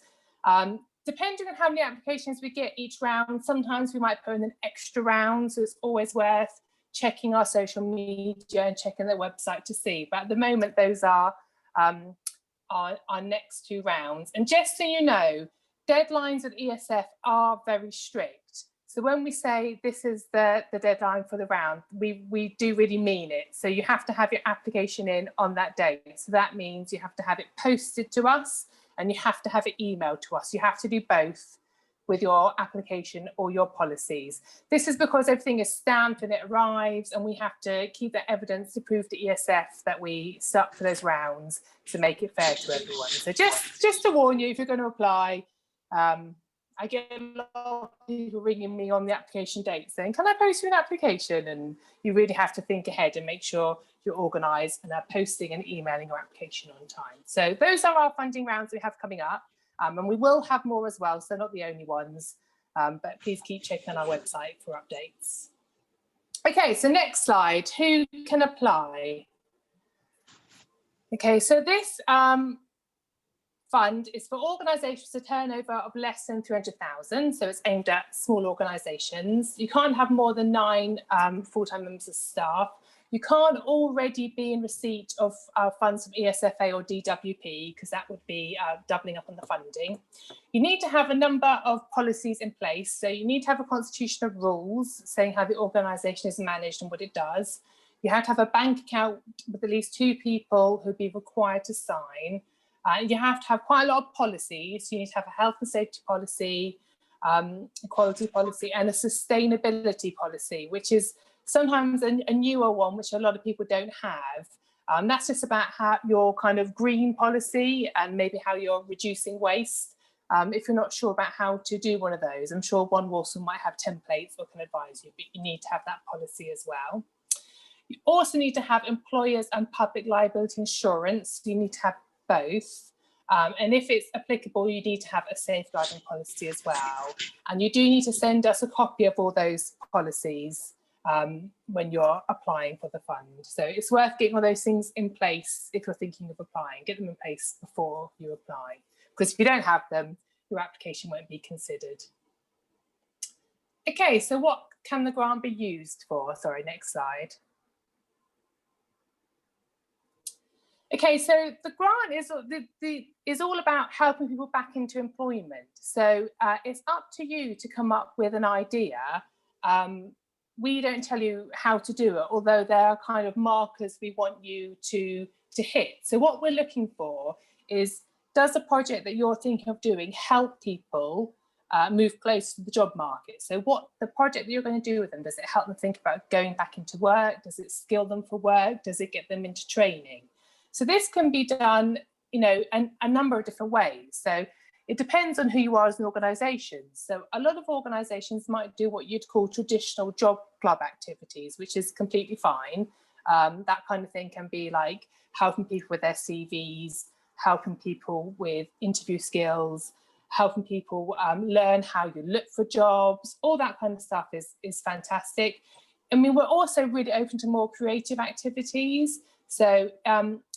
Depending on how many applications we get each round, sometimes we might put in an extra round. So it's always worth checking our social media and checking the website to see. But at the moment, those are our next 2 rounds. And just so you know, deadlines at ESF are very strict. So when we say this is the deadline for the round, we do really mean it. So you have to have your application in on that date. So that means you have to have it posted to us and you have to have it emailed to us. You have to do both with your application or your policies. This is because everything is stamped when it arrives, and we have to keep that evidence to prove to ESF that we stuck to those rounds to make it fair to everyone. So just to warn you, if you're going to apply, I get a lot of people ringing me on the application date saying, can I post you an application? And you really have to think ahead and make sure you're organised and are posting and emailing your application on time. So those are our funding rounds we have coming up. And we will have more as well, so not the only ones, but please keep checking our website for updates. Okay, so next slide, who can apply? Okay, so this fund is for organisations with a turnover of less than 300,000, so it's aimed at small organisations. You can't have more than 9 full-time members of staff. You can't already be in receipt of funds from ESFA or DWP, because that would be doubling up on the funding. You need to have a number of policies in place. So you need to have a constitution of rules saying how the organisation is managed and what it does. You have to have a bank account with at least 2 people who'd be required to sign. You have to have quite a lot of policies. You need to have a health and safety policy, equality policy, and a sustainability policy, which is sometimes a newer one, which a lot of people don't have. That's just about how your kind of green policy and maybe how you're reducing waste. If you're not sure about how to do one of those, I'm sure One Walsall might have templates or can advise you, but you need to have that policy as well. You also need to have employers and public liability insurance. You need to have both. And if it's applicable, you need to have a safeguarding policy as well. And you do need to send us a copy of all those policies when you're applying for the fund. So it's worth getting all those things in place if you're thinking of applying. Get them in place before you apply, because if you don't have them, your application won't be considered. Okay, so what can the grant be used for? Sorry, next slide. Okay, so the grant is all about helping people back into employment. So it's up to you to come up with an idea. We don't tell you how to do it, although there are kind of markers we want you to hit. So what we're looking for is, does the project that you're thinking of doing help people move closer to the job market? So what the project that you're going to do with them, does it help them think about going back into work? Does it skill them for work? Does it get them into training? So this can be done, you know, a number of different ways. So it depends on who you are as an organisation. So a lot of organisations might do what you'd call traditional job club activities, which is completely fine. That kind of thing can be like helping people with their CVs, helping people with interview skills, helping people learn how you look for jobs. All that kind of stuff is fantastic. I mean, we're also really open to more creative activities. So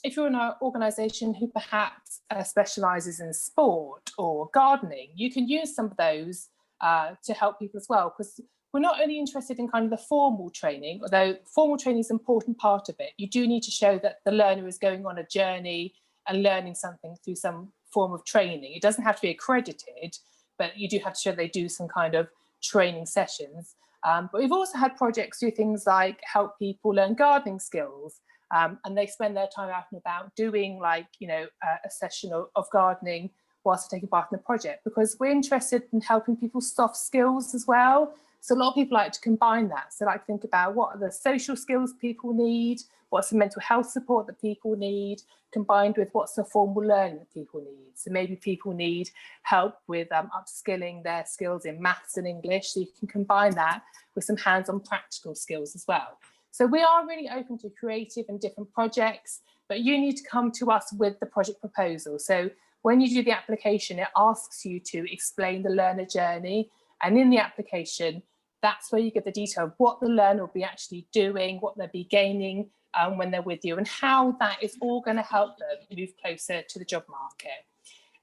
if you're in an organisation who perhaps specialises in sport or gardening, you can use some of those to help people as well, because we're not only interested in kind of the formal training, although formal training is an important part of it. You do need to show that the learner is going on a journey and learning something through some form of training. It doesn't have to be accredited, but you do have to show they do some kind of training sessions. But we've also had projects do things like help people learn gardening skills. And they spend their time out and about doing, like, you know, a session of gardening whilst taking part in the project, because we're interested in helping people soft skills as well. So a lot of people like to combine that. So like think about what are the social skills people need, what's the mental health support that people need, combined with what's the formal learning that people need. So maybe people need help with upskilling their skills in maths and English. So you can combine that with some hands-on practical skills as well. So we are really open to creative and different projects, but you need to come to us with the project proposal. So when you do the application, it asks you to explain the learner journey. And in the application, that's where you get the detail of what the learner will be actually doing, what they'll be gaining when they're with you, and how that is all going to help them move closer to the job market.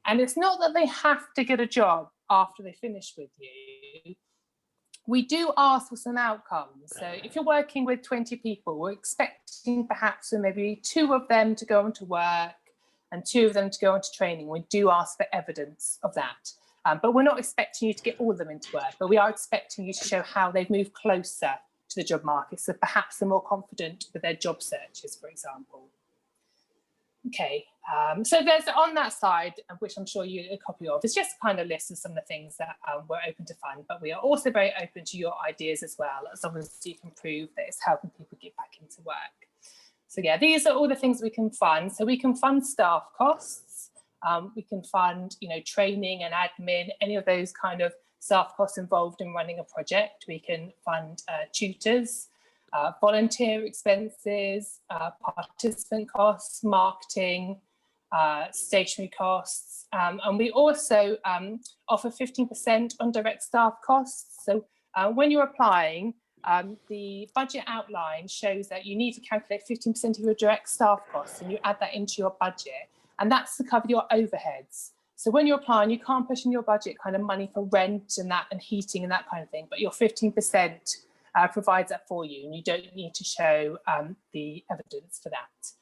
And it's not that they have to get a job after they finish with you. We do ask for some outcomes. So if you're working with 20 people, we're expecting perhaps for maybe 2 of them to go on to work and 2 of them to go on to training. We do ask for evidence of that. But we're not expecting you to get all of them into work, but we are expecting you to show how they've moved closer to the job market. So perhaps they're more confident with their job searches, for example. Okay, so there's on that side, which I'm sure you a copy of, it's just a kind of list of some of the things that we're open to fund, but we are also very open to your ideas as well, as long as you can prove that it's helping people get back into work. So yeah, these are all the things we can fund. So we can fund staff costs, we can fund, you know, training and admin, any of those kind of staff costs involved in running a project. We can fund tutors, volunteer expenses, participant costs, marketing, stationery costs, and we also offer 15% on direct staff costs. So when you're applying, the budget outline shows that you need to calculate 15% of your direct staff costs, and you add that into your budget, and that's to cover your overheads. So when you're applying, you can't push in your budget kind of money for rent and that and heating and that kind of thing, but your 15% provides that for you, and you don't need to show the evidence for that.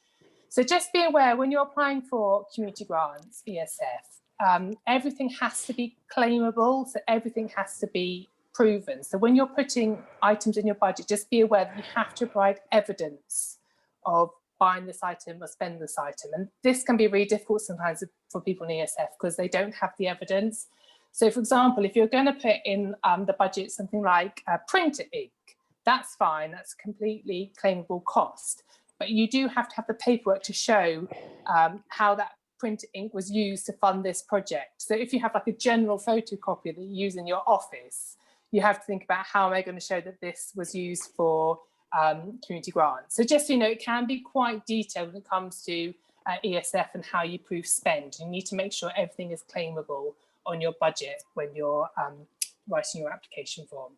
So just be aware when you're applying for community grants, ESF, everything has to be claimable, so everything has to be proven. So when you're putting items in your budget, just be aware that you have to provide evidence of buying this item or spending this item. And this can be really difficult sometimes for people in ESF because they don't have the evidence. So for example, if you're going to put in the budget something like printer ink, that's fine, that's a completely claimable cost. But you do have to have the paperwork to show how that printer ink was used to fund this project. So if you have like a general photocopier that you use in your office, you have to think about how am I going to show that this was used for community grants. So just so you know, it can be quite detailed when it comes to ESF and how you prove spend. You need to make sure everything is claimable on your budget when you're writing your application form.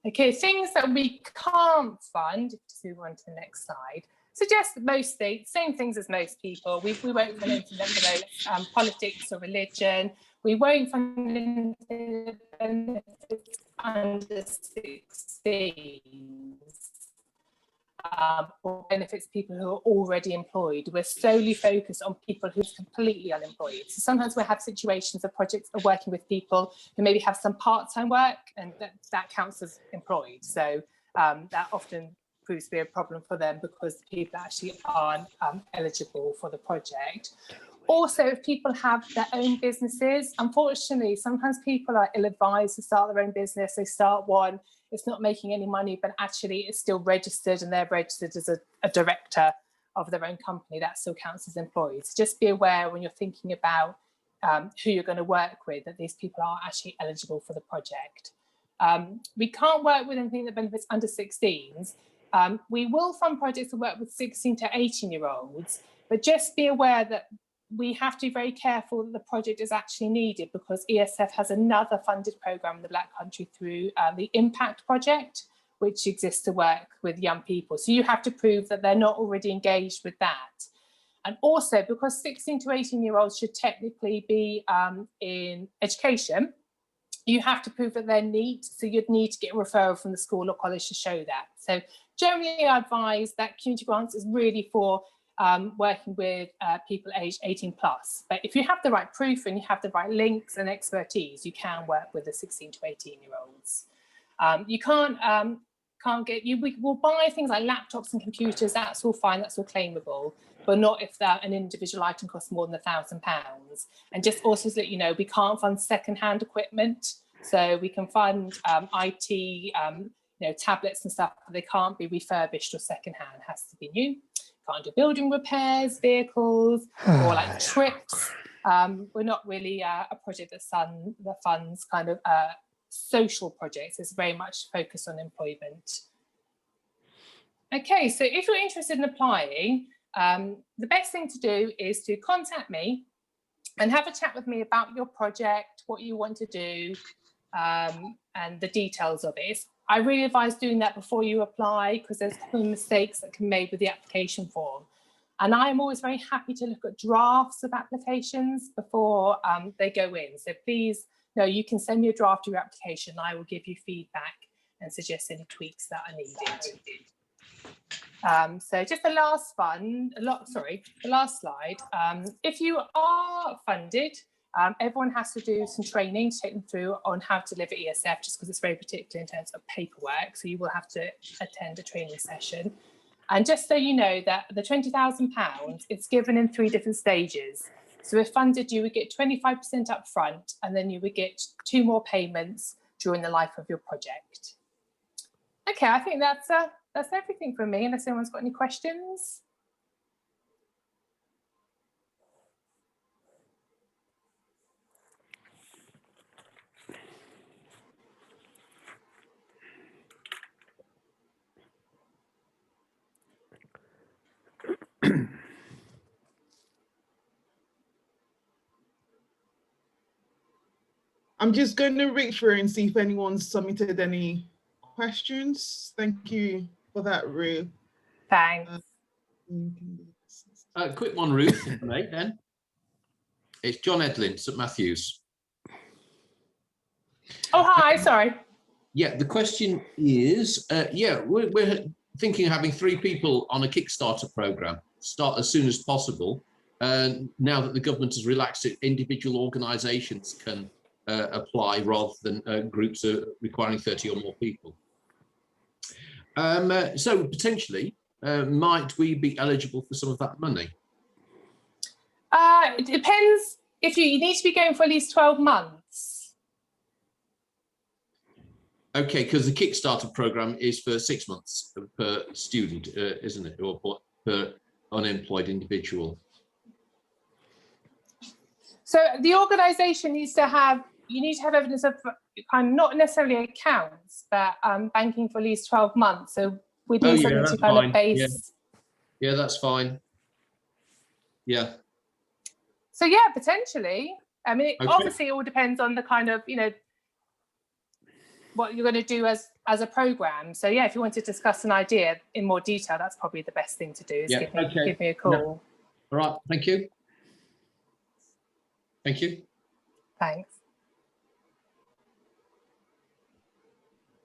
Okay, things that we can't fund, just move on to the next slide. So just mostly, same things as most people. We won't fund anything that promotes politics or religion. We won't fund anything that benefits under 16s or benefits people who are already employed. We're solely focused on people who are completely unemployed. So sometimes we have situations of projects are working with people who maybe have some part-time work, and that counts as employed. So that often proves to be a problem for them because people actually aren't eligible for the project. Also, if people have their own businesses, unfortunately, sometimes people are ill-advised to start their own business. They start one, it's not making any money, but actually it's still registered and they're registered as a director of their own company. That still counts as employed. So just be aware when you're thinking about who you're going to work with, that these people are actually eligible for the project. We can't work with anything that benefits under 16s. We will fund projects that work with 16 to 18-year-olds, but just be aware that we have to be very careful that the project is actually needed, because ESF has another funded programme in the Black Country through the Impact Project, which exists to work with young people. So you have to prove that they're not already engaged with that. And also, because 16 to 18-year-olds should technically be in education, you have to prove that they're NEET, so you'd need to get a referral from the school or college to show that. So generally, I advise that community grants is really for working with people aged 18 plus. But if you have the right proof and you have the right links and expertise, you can work with the 16 to 18-year-olds. You can't get, we will buy things like laptops and computers, that's all fine, that's all claimable, but not if that an individual item costs more than £1,000. And just also to let you know, we can't fund second-hand equipment. So we can fund IT, you know, tablets and stuff, but they can't be refurbished or second-hand, has to be new. Can't do building repairs, vehicles, or like trips. We're not really a project that funds kind of social projects. It's very much focused on employment. Okay, so if you're interested in applying, the best thing to do is to contact me and have a chat with me about your project, what you want to do, and the details of it. I really advise doing that before you apply, because there's a couple of mistakes that can be made with the application form. And I'm always very happy to look at drafts of applications before they go in. So please, you can send me a draft of your application. I will give you feedback and suggest any tweaks that are needed. So just the last slide. If you are funded, everyone has to do some training to take them through on how to deliver ESF, just because it's very particular in terms of paperwork. So you will have to attend a training session. And just so you know that the £20,000, it's given in 3 different stages. So if funded, you would get 25% up front, and then you would get 2 more payments during the life of your project. Okay, I think that's everything from me, unless anyone's got any questions. I'm just going to reach through and see if anyone's submitted any questions. Thank you for that, Ruth. Thanks. Quick one, Ruth, mate, then. It's John Edlin, St Matthews. Oh, hi, sorry. Yeah, the question is, yeah, we're thinking of having 3 people on a Kickstarter programme, start as soon as possible. Now that the government has relaxed it, individual organisations can apply rather than groups requiring 30 or more people. So potentially, might we be eligible for some of that money? It depends. If you need to be going for at least 12 months. Okay, because the Kickstarter programme is for 6 months per student, isn't it, or per unemployed individual? So the organisation needs to have, you need to have evidence of kind of not necessarily accounts, but banking for at least 12 months. So we need something to kind of base. Yeah, that's fine. Yeah. So yeah, potentially. I mean, obviously it all depends on the kind of, you know, what you're going to do as a programme. So yeah, if you want to discuss an idea in more detail, that's probably the best thing to do, is give me a call. No. All right, thank you. Thank you. Thanks.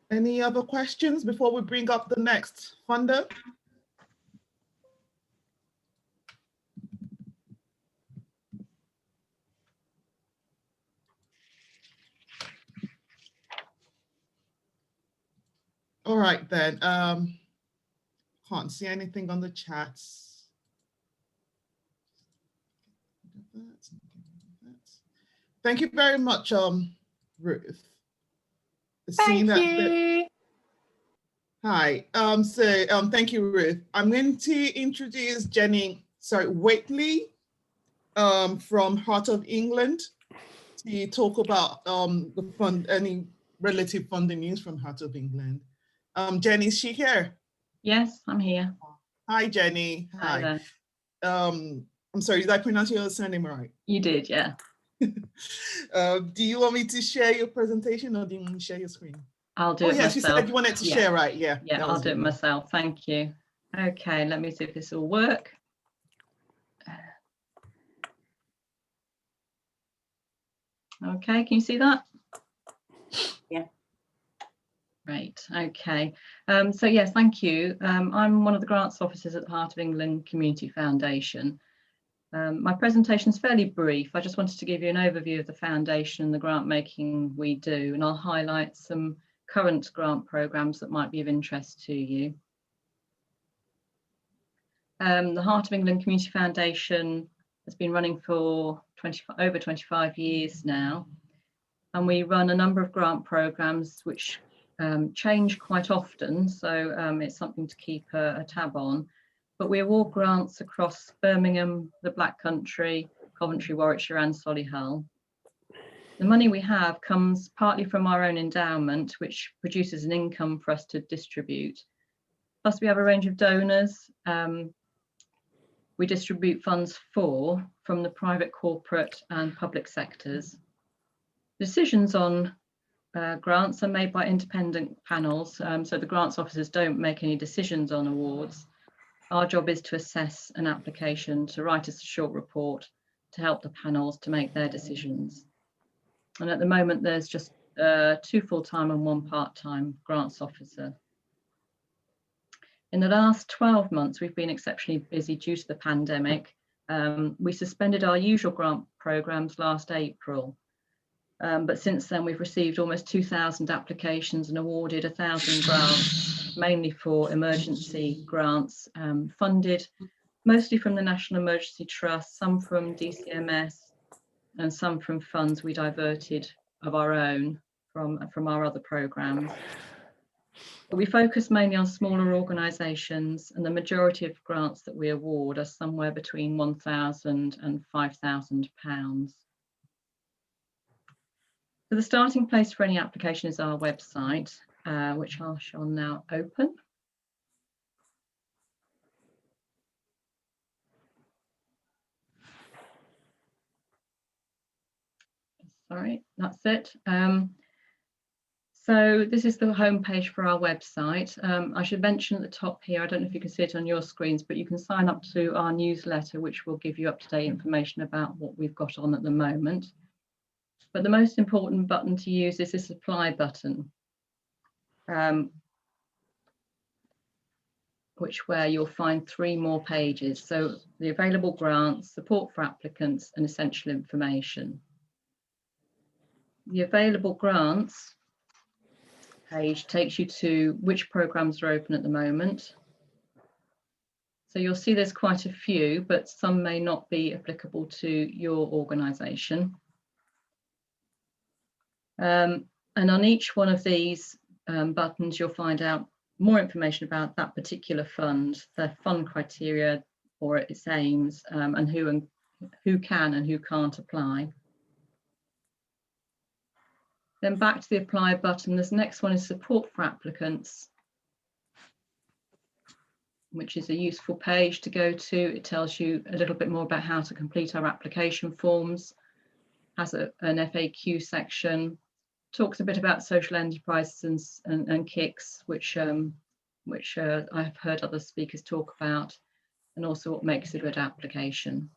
Any other questions before we bring up the next funder? All right then, can't see anything on the chats. Thank you very much, Ruth. Thank you. Hi, thank you, Ruth. I'm going to introduce Waitley from Heart of England to talk about any relative funding news from Heart of England. Jenny, is she here? Yes, I'm here. Hi, Jenny. Hi there. I'm sorry, did I pronounce your surname right? You did, yeah. Do you want me to share your presentation, or do you want me to share your screen? I'll do it myself. Yes, you said you wanted to share, right? Yeah. Yeah, I'll do it myself. Thank you. Okay, let me see if this will work. Okay, can you see that? Yeah. Great, okay. So yes, thank you. I'm one of the grants officers at the Heart of England Community Foundation. My presentation is fairly brief. I just wanted to give you an overview of the foundation and the grant making we do, and I'll highlight some current grant programmes that might be of interest to you. The Heart of England Community Foundation has been running for over 25 years now, and we run a number of grant programmes which change quite often, so it's something to keep a tab on. But we award grants across Birmingham, the Black Country, Coventry, Warwickshire and Solihull. The money we have comes partly from our own endowment, which produces an income for us to distribute. Plus we have a range of donors. We distribute funds from the private, corporate and public sectors. Decisions on grants are made by independent panels, so the grants officers don't make any decisions on awards. Our job is to assess an application, to write us a short report to help the panels to make their decisions. And at the moment, there's just 2 full-time and 1 part-time grants officer. In the last 12 months, we've been exceptionally busy due to the pandemic. We suspended our usual grant programmes last April. But since then, we've received almost 2,000 applications and awarded 1,000 grants mainly for emergency grants, funded mostly from the National Emergency Trust, some from DCMS, and some from funds we diverted of our own from our other programmes. But we focus mainly on smaller organisations, and the majority of grants that we award are somewhere between £1,000 and £5,000. So the starting place for any application is our website, which I shall now open. Sorry, that's it. So this is the homepage for our website. I should mention at the top here, I don't know if you can see it on your screens, but you can sign up to our newsletter, which will give you up-to-date information about what we've got on at the moment. But the most important button to use is this apply button, where you'll find 3 more pages. So the available grants, support for applicants, and essential information. The available grants page takes you to which programs are open at the moment. So you'll see there's quite a few, but some may not be applicable to your organisation. And on each one of these buttons, you'll find out more information about that particular fund, their fund criteria or its aims, and who can and who can't apply. Then back to the apply button. This next one is support for applicants, which is a useful page to go to. It tells you a little bit more about how to complete our application forms, has an FAQ section, talks a bit about social enterprises and KICs, which I've heard other speakers talk about, and also what makes a good application.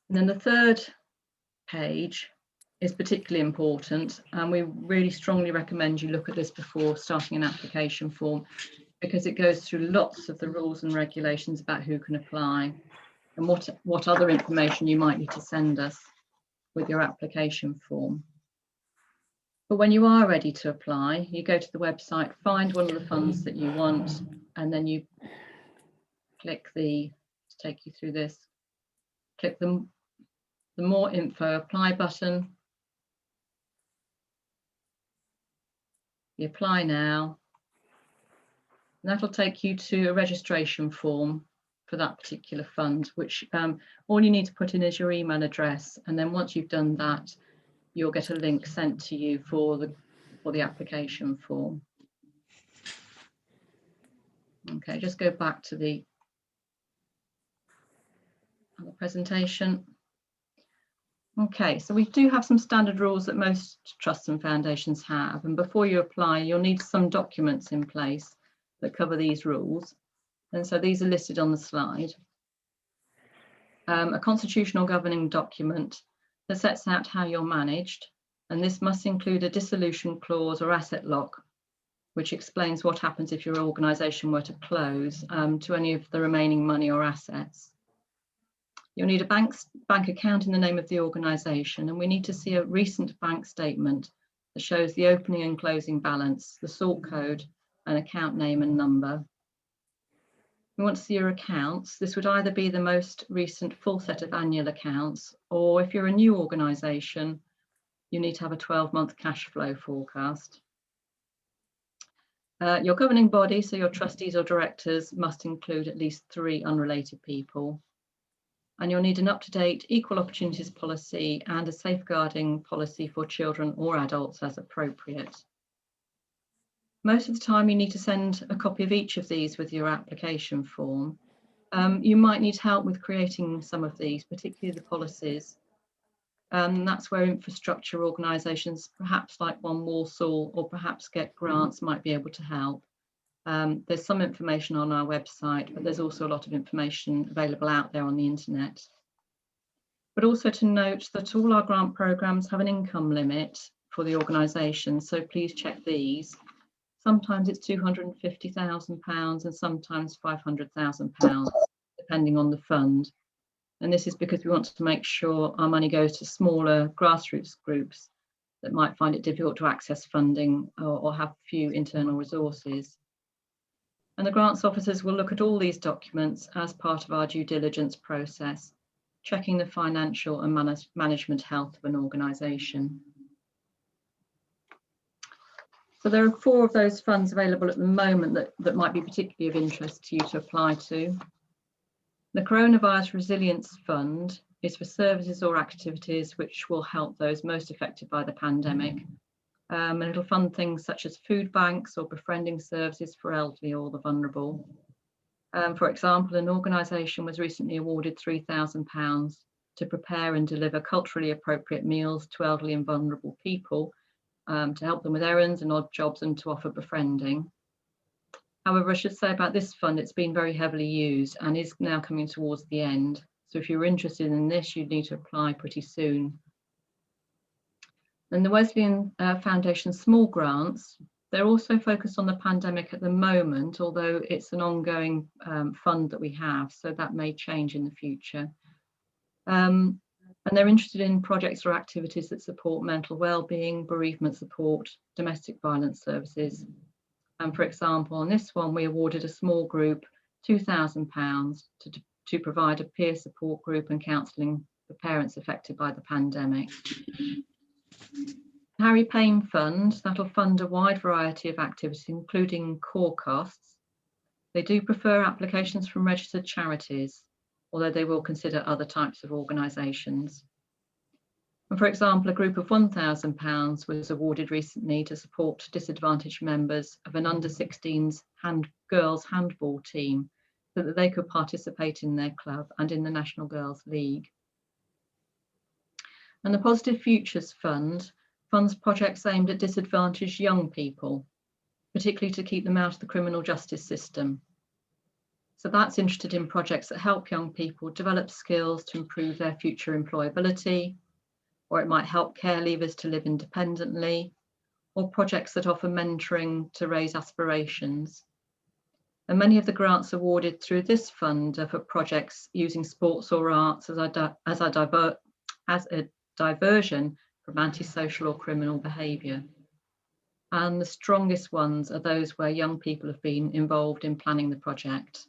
And then the third page is particularly important, and we really strongly recommend you look at this before starting an application form, because it goes through lots of the rules and regulations about who can apply and what other information you might need to send us with your application form. But when you are ready to apply, you go to the website, find one of the funds that you want, and then you click to take you through this, click the more info apply button, you apply now, and that'll take you to a registration form for that particular fund, which all you need to put in is your email address, and then once you've done that, you'll get a link sent to you for the application form. Okay, just go back to the presentation. Okay, so we do have some standard rules that most trusts and foundations have, and before you apply, you'll need some documents in place that cover these rules, and so these are listed on the slide. A constitutional governing document that sets out how you're managed, and this must include a dissolution clause or asset lock, which explains what happens if your organisation were to close to any of the remaining money or assets. You'll need a bank account in the name of the organisation, and we need to see a recent bank statement that shows the opening and closing balance, the sort code, and account name and number. We want to see your accounts. This would either be the most recent full set of annual accounts, or if you're a new organisation, you need to have a 12-month cash flow forecast. Your governing body, so your trustees or directors, must include at least 3 unrelated people. And you'll need an up-to-date equal opportunities policy and a safeguarding policy for children or adults as appropriate. Most of the time you need to send a copy of each of these with your application form. You might need help with creating some of these, particularly the policies. That's where infrastructure organisations, perhaps like one Walsall or perhaps Get Grants, might be able to help. There's some information on our website, but there's also a lot of information available out there on the internet. But also to note that all our grant programmes have an income limit for the organisation, so please check these. Sometimes it's £250,000 and sometimes £500,000, depending on the fund. And this is because we want to make sure our money goes to smaller grassroots groups that might find it difficult to access funding or have few internal resources. And the grants officers will look at all these documents as part of our due diligence process, checking the financial and management health of an organisation. So there are 4 of those funds available at the moment that might be particularly of interest to you to apply to. The Coronavirus Resilience Fund is for services or activities which will help those most affected by the pandemic. And it'll fund things such as food banks or befriending services for elderly or the vulnerable. For example, an organisation was recently awarded £3,000 to prepare and deliver culturally appropriate meals to elderly and vulnerable people, to help them with errands and odd jobs and to offer befriending. However, I should say about this fund, it's been very heavily used and is now coming towards the end. So if you're interested in this, you'd need to apply pretty soon. And the Wesleyan Foundation small grants, they're also focused on the pandemic at the moment, although it's an ongoing fund that we have, so that may change in the future. And they're interested in projects or activities that support mental well-being, bereavement support, domestic violence services. And for example, on this one, we awarded a small group £2,000 to provide a peer support group and counselling for parents affected by the pandemic. Harry Payne Fund, that'll fund a wide variety of activities, including core costs. They do prefer applications from registered charities, although they will consider other types of organisations. And for example, a group of £1,000 was awarded recently to support disadvantaged members of an under-16s girls handball team so that they could participate in their club and in the National Girls League. And the Positive Futures Fund funds projects aimed at disadvantaged young people, particularly to keep them out of the criminal justice system. So that's interested in projects that help young people develop skills to improve their future employability, or it might help care leavers to live independently, or projects that offer mentoring to raise aspirations. And many of the grants awarded through this fund are for projects using sports or arts as a diversion from antisocial or criminal behaviour. And the strongest ones are those where young people have been involved in planning the project.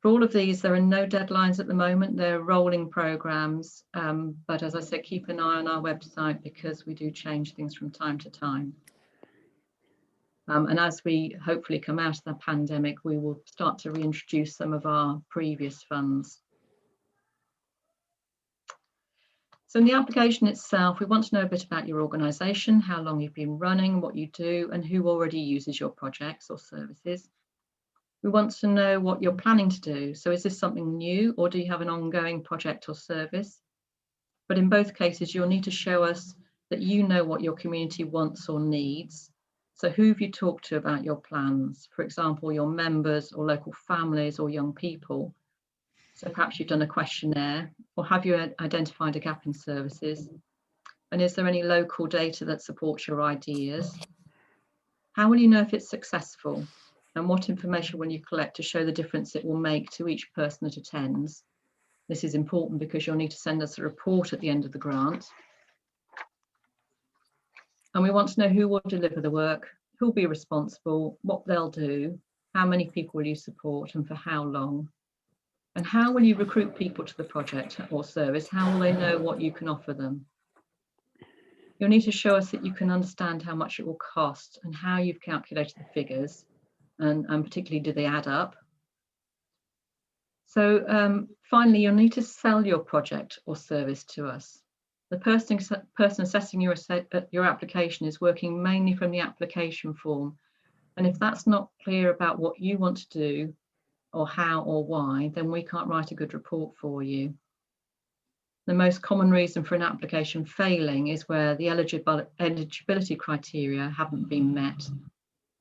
For all of these, there are no deadlines at the moment. They're rolling programmes, but as I said, keep an eye on our website because we do change things from time to time. And as we hopefully come out of the pandemic, we will start to reintroduce some of our previous funds. So in the application itself, we want to know a bit about your organisation, how long you've been running, what you do, and who already uses your projects or services. We want to know what you're planning to do. So is this something new, or do you have an ongoing project or service? But in both cases, you'll need to show us that you know what your community wants or needs. So who have you talked to about your plans? For example, your members or local families or young people. So perhaps you've done a questionnaire, or have you identified a gap in services? And is there any local data that supports your ideas? How will you know if it's successful? And what information will you collect to show the difference it will make to each person that attends? This is important because you'll need to send us a report at the end of the grant. And we want to know who will deliver the work, who will be responsible, what they'll do, how many people will you support and for how long? And how will you recruit people to the project or service? How will they know what you can offer them? You'll need to show us that you can understand how much it will cost and how you've calculated the figures, and particularly do they add up? So finally, you'll need to sell your project or service to us. The person assessing your application is working mainly from the application form. And if that's not clear about what you want to do, or how or why, then we can't write a good report for you. The most common reason for an application failing is where the eligibility criteria haven't been met,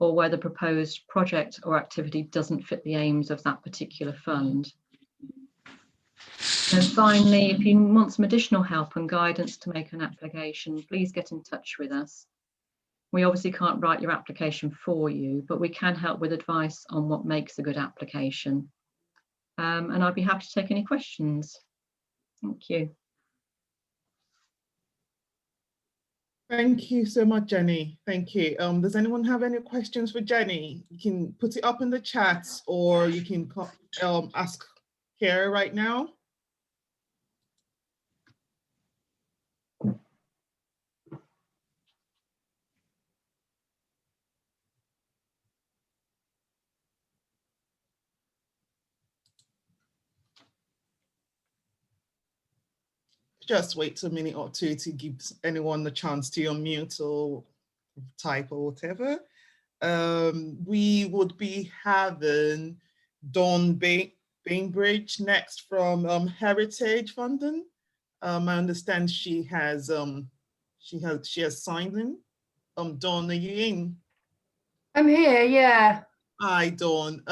or where the proposed project or activity doesn't fit the aims of that particular fund. And finally, if you want some additional help and guidance to make an application, please get in touch with us. We obviously can't write your application for you, but we can help with advice on what makes a good application. And I'd be happy to take any questions. Thank you. Thank you so much, Jenny. Thank you. Does anyone have any questions for Jenny? You can put it up in the chat, or you can ask here right now. Just wait a minute or two to give anyone the chance to unmute or type or whatever. We would be having Dawn Bainbridge next from Heritage Funding. I understand she has signed in. Dawn, are you in? I'm here, yeah. Hi, Dawn.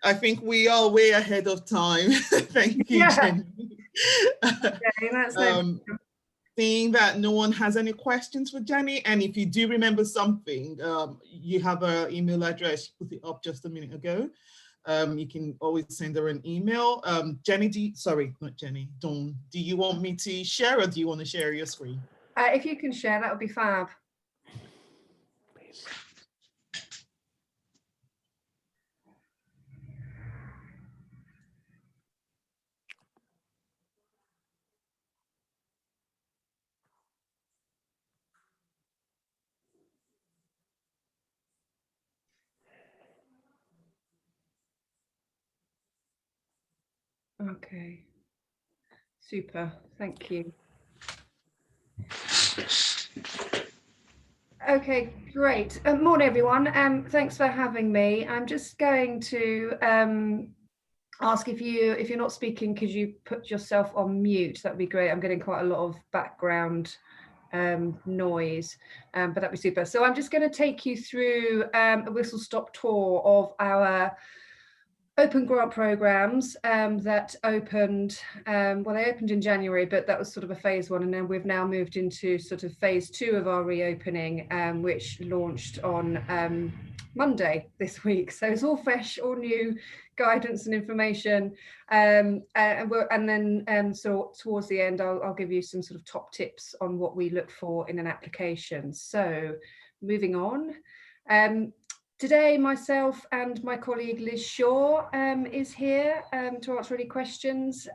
I think we are way ahead of time. Thank you, Yeah. Jenny. Okay, that's no Seeing that no one has any questions for Jenny, and if you do remember something, you have her email address, you put it up just a minute ago. You can always send her an email. Jenny, sorry, not Jenny, Dawn, do you want me to share, or do you want to share your screen? if you can share, that would be fab. Okay, super, thank you. Okay, great. Morning, everyone. Thanks for having me. I'm just going to ask if you're not speaking, could you put yourself on mute? That'd be great. I'm getting quite a lot of background noise, but that'd be super. So I'm just going to take you through a whistle-stop tour of our open grant programs that opened, well, they opened in January, but that was sort of a phase one, and then we've now moved into sort of phase two of our reopening, which launched on Monday this week. So it's all fresh, all new guidance and information, and then so towards the end I'll give you some sort of top tips on what we look for in an application. So moving on. Today, myself and my colleague Liz Shaw is here to answer any questions.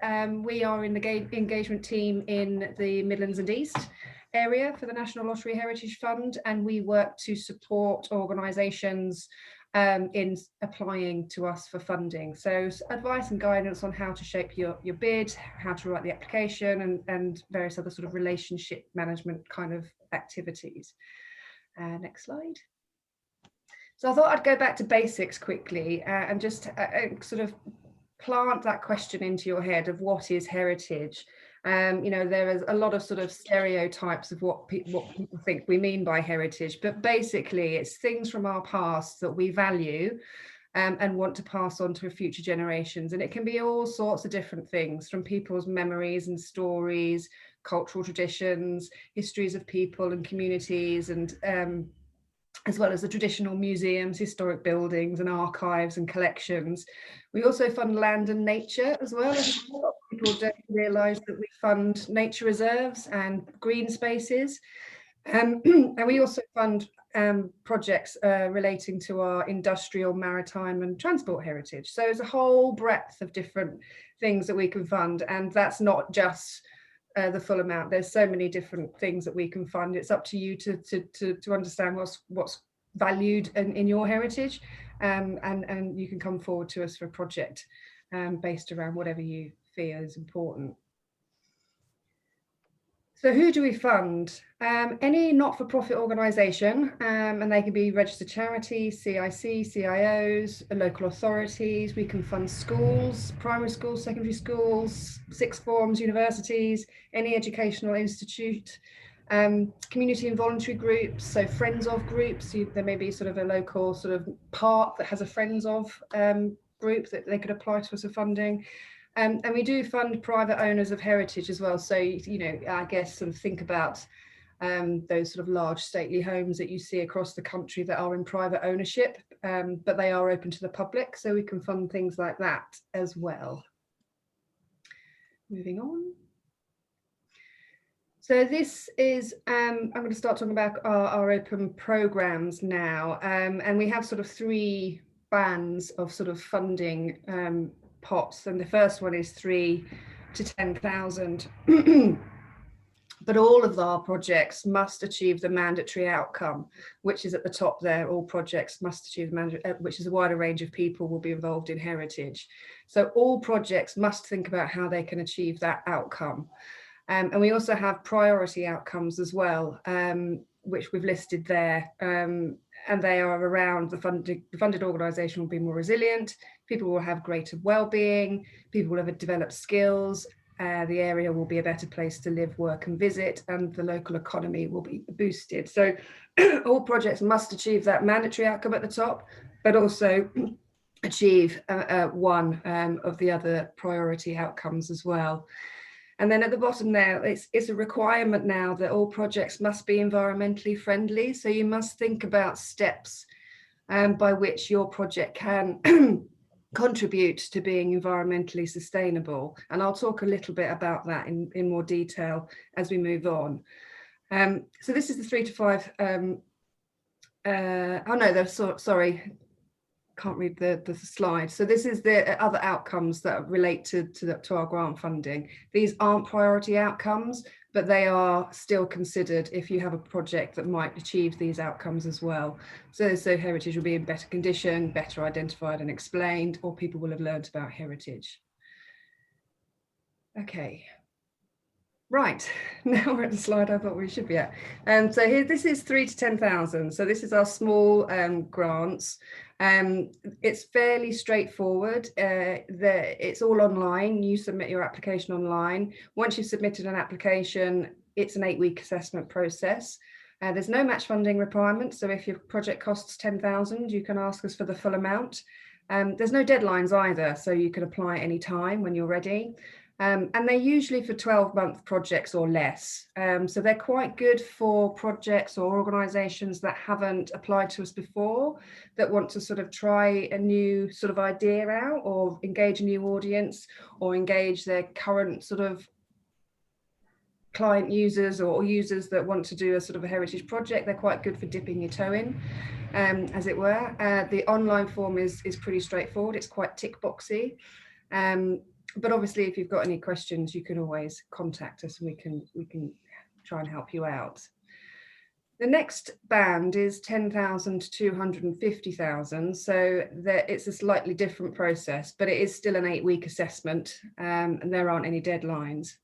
We are in the engagement team in the Midlands and East area for the National Lottery Heritage Fund, and we work to support organisations in applying to us for funding. So advice and guidance on how to shape your bid, how to write the application, and various other sort of relationship management kind of activities. Next slide. So I thought I'd go back to basics quickly and just sort of plant that question into your head of what is heritage. You know, there is a lot of sort of stereotypes of what people think we mean by heritage, but basically it's things from our past that we value and want to pass on to future generations. And it can be all sorts of different things, from people's memories and stories, cultural traditions, histories of people and communities, and as well as the traditional museums, historic buildings and archives and collections. We also fund land and nature as well. A lot of people don't realise that we fund nature reserves and green spaces. And we also fund projects relating to our industrial, maritime and transport heritage. So there's a whole breadth of different things that we can fund, and that's not just the full amount. There's so many different things that we can fund. It's up to you to understand what's valued in your heritage, and you can come forward to us for a project based around whatever you feel is important. So who do we fund? Any not-for-profit organisation, and they can be registered charities, CIC, CIOs, local authorities. We can fund schools, primary schools, secondary schools, sixth forms, universities, any educational institute, community and voluntary groups, so friends of groups. There may be sort of a local sort of park that has a friends of group that they could apply to us for funding. And we do fund private owners of heritage as well. So, you know, I guess sort of think about those sort of large stately homes that you see across the country that are in private ownership, but they are open to the public. So we can fund things like that as well. Moving on. So this is, I'm going to start talking about our open programs now. And we have sort of 3 bands of sort of funding pots. And the first one is 3 to 10,000. But all of our projects must achieve the mandatory outcome, which is at the top there. All projects must achieve the mandatory, which is a wider range of people will be involved in heritage. So all projects must think about how they can achieve that outcome. And we also have priority outcomes as well, which we've listed there. And they are around the funded organisation will be more resilient, people will have greater well-being, people will have developed skills, the area will be a better place to live, work and visit, and the local economy will be boosted. So all projects must achieve that mandatory outcome at the top, but also achieve one of the other priority outcomes as well. And then at the bottom there, it's a requirement now that all projects must be environmentally friendly. So you must think about steps by which your project can contribute to being environmentally sustainable. And I'll talk a little bit about that in more detail as we move on. So this is the 3 to 5, oh no, sorry, can't read the slide. So this is the other outcomes that relate to our grant funding. These aren't priority outcomes, but they are still considered if you have a project that might achieve these outcomes as well. So heritage will be in better condition, better identified and explained, or people will have learned about heritage. Okay. Right, now we're at the slide I thought we should be at. So here, this is 3 to 10,000. So this is our small grants. It's fairly straightforward. It's all online. You submit your application online. Once you've submitted an application, it's an 8-week assessment process. There's no match funding requirement. So if your project costs 10,000, you can ask us for the full amount. There's no deadlines either, so you can apply at any time when you're ready. And they're usually for 12-month projects or less. So they're quite good for projects or organisations that haven't applied to us before, that want to sort of try a new sort of idea out, or engage a new audience, or engage their current sort of client users or users that want to do a sort of a heritage project. They're quite good for dipping your toe in, as it were. The online form is pretty straightforward. It's quite tick boxy. But obviously, if you've got any questions, you can always contact us and we can try and help you out. The next band is 10,000 to 250,000. So it's a slightly different process, but it is still an 8-week assessment, and there aren't any deadlines.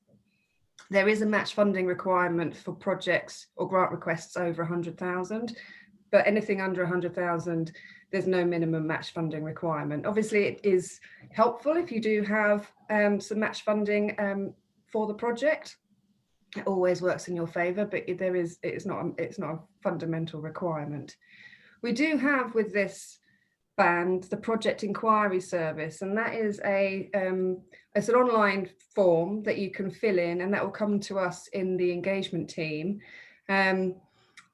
There is a match funding requirement for projects or grant requests over 100,000, but anything under 100,000, there's no minimum match funding requirement. Obviously, it is helpful if you do have some match funding for the project. It always works in your favour, but it's not a fundamental requirement. We do have with this band the project inquiry service, and that is it's an online form that you can fill in, and that will come to us in the engagement team.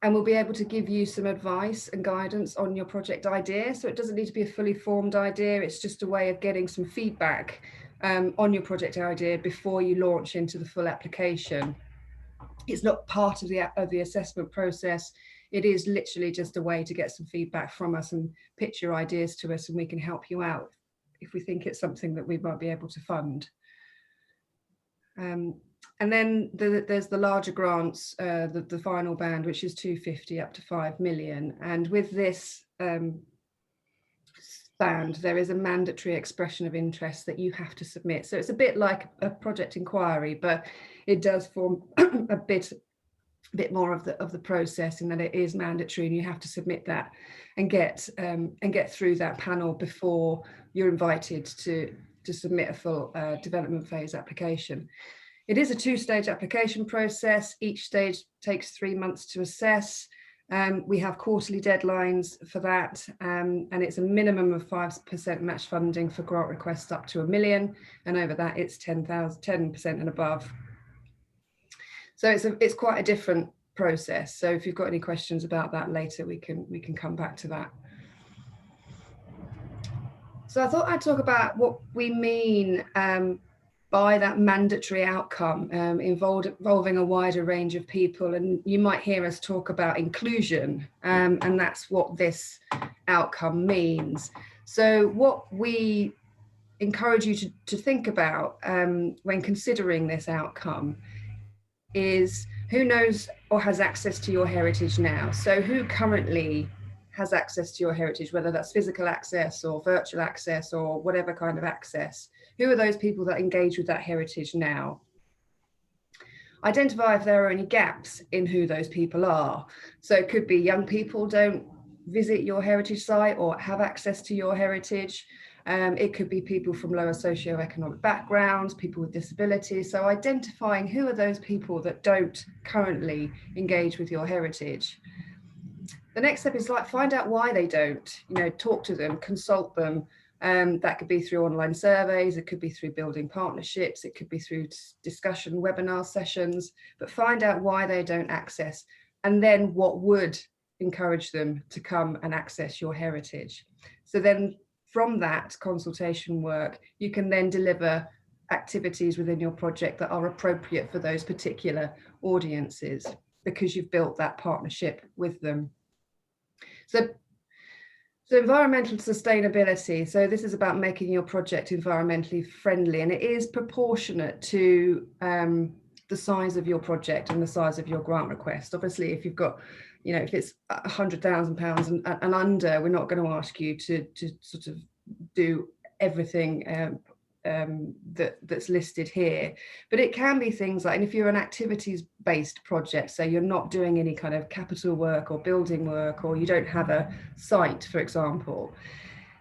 And we'll be able to give you some advice and guidance on your project idea. So it doesn't need to be a fully formed idea. It's just a way of getting some feedback on your project idea before you launch into the full application. It's not part of the assessment process. It is literally just a way to get some feedback from us and pitch your ideas to us, and we can help you out if we think it's something that we might be able to fund. And then there's the larger grants, the final band, which is 250 up to 5 million. And with this band, there is a mandatory expression of interest that you have to submit. So it's a bit like a project inquiry, but it does form a bit more of the process, in that it is mandatory and you have to submit that and get through that panel before you're invited to submit a full development phase application. It is a 2-stage application process. Each stage takes 3 months to assess. We have quarterly deadlines for that, and it's a minimum of 5% match funding for grant requests up to $1 million, and over that it's 10% and above. So it's quite a different process. So if you've got any questions about that later, we can come back to that. So I thought I'd talk about what we mean by that mandatory outcome involving a wider range of people. And you might hear us talk about inclusion, and that's what this outcome means. So what we encourage you to think about when considering this outcome is who knows or has access to your heritage now. So who currently has access to your heritage, whether that's physical access or virtual access or whatever kind of access. Who are those people that engage with that heritage now? Identify if there are any gaps in who those people are. So it could be young people don't visit your heritage site or have access to your heritage. It could be people from lower socioeconomic backgrounds, people with disabilities. So identifying who are those people that don't currently engage with your heritage. The next step is like find out why they don't, you know, talk to them, consult them. That could be through online surveys, it could be through building partnerships, it could be through discussion webinar sessions, but find out why they don't access, and then what would encourage them to come and access your heritage. So then from that consultation work, you can then deliver activities within your project that are appropriate for those particular audiences because you've built that partnership with them. So environmental sustainability. So this is about making your project environmentally friendly, and it is proportionate to the size of your project and the size of your grant request. Obviously, if you've got, you know, if it's £100,000 and under, we're not going to ask you to sort of do everything that's listed here, but it can be things like, and if you're an activities-based project, so you're not doing any kind of capital work or building work, or you don't have a site, for example,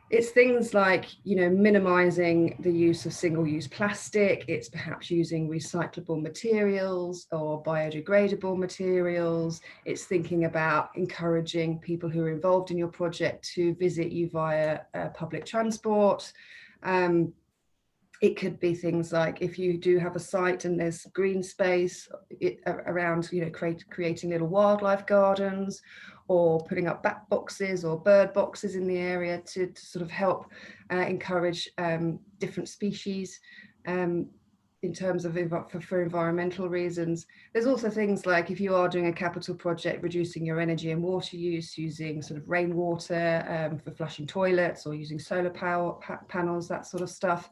it's things like, you know, minimizing the use of single-use plastic. It's perhaps using recyclable materials or biodegradable materials. It's thinking about encouraging people who are involved in your project to visit you via public transport. It could be things like if you do have a site and there's green space around, you know, creating little wildlife gardens, or putting up bat boxes or bird boxes in the area to sort of help encourage different species in terms of for environmental reasons. There's also things like if you are doing a capital project, reducing your energy and water use, using sort of rainwater for flushing toilets, or using solar power panels, that sort of stuff.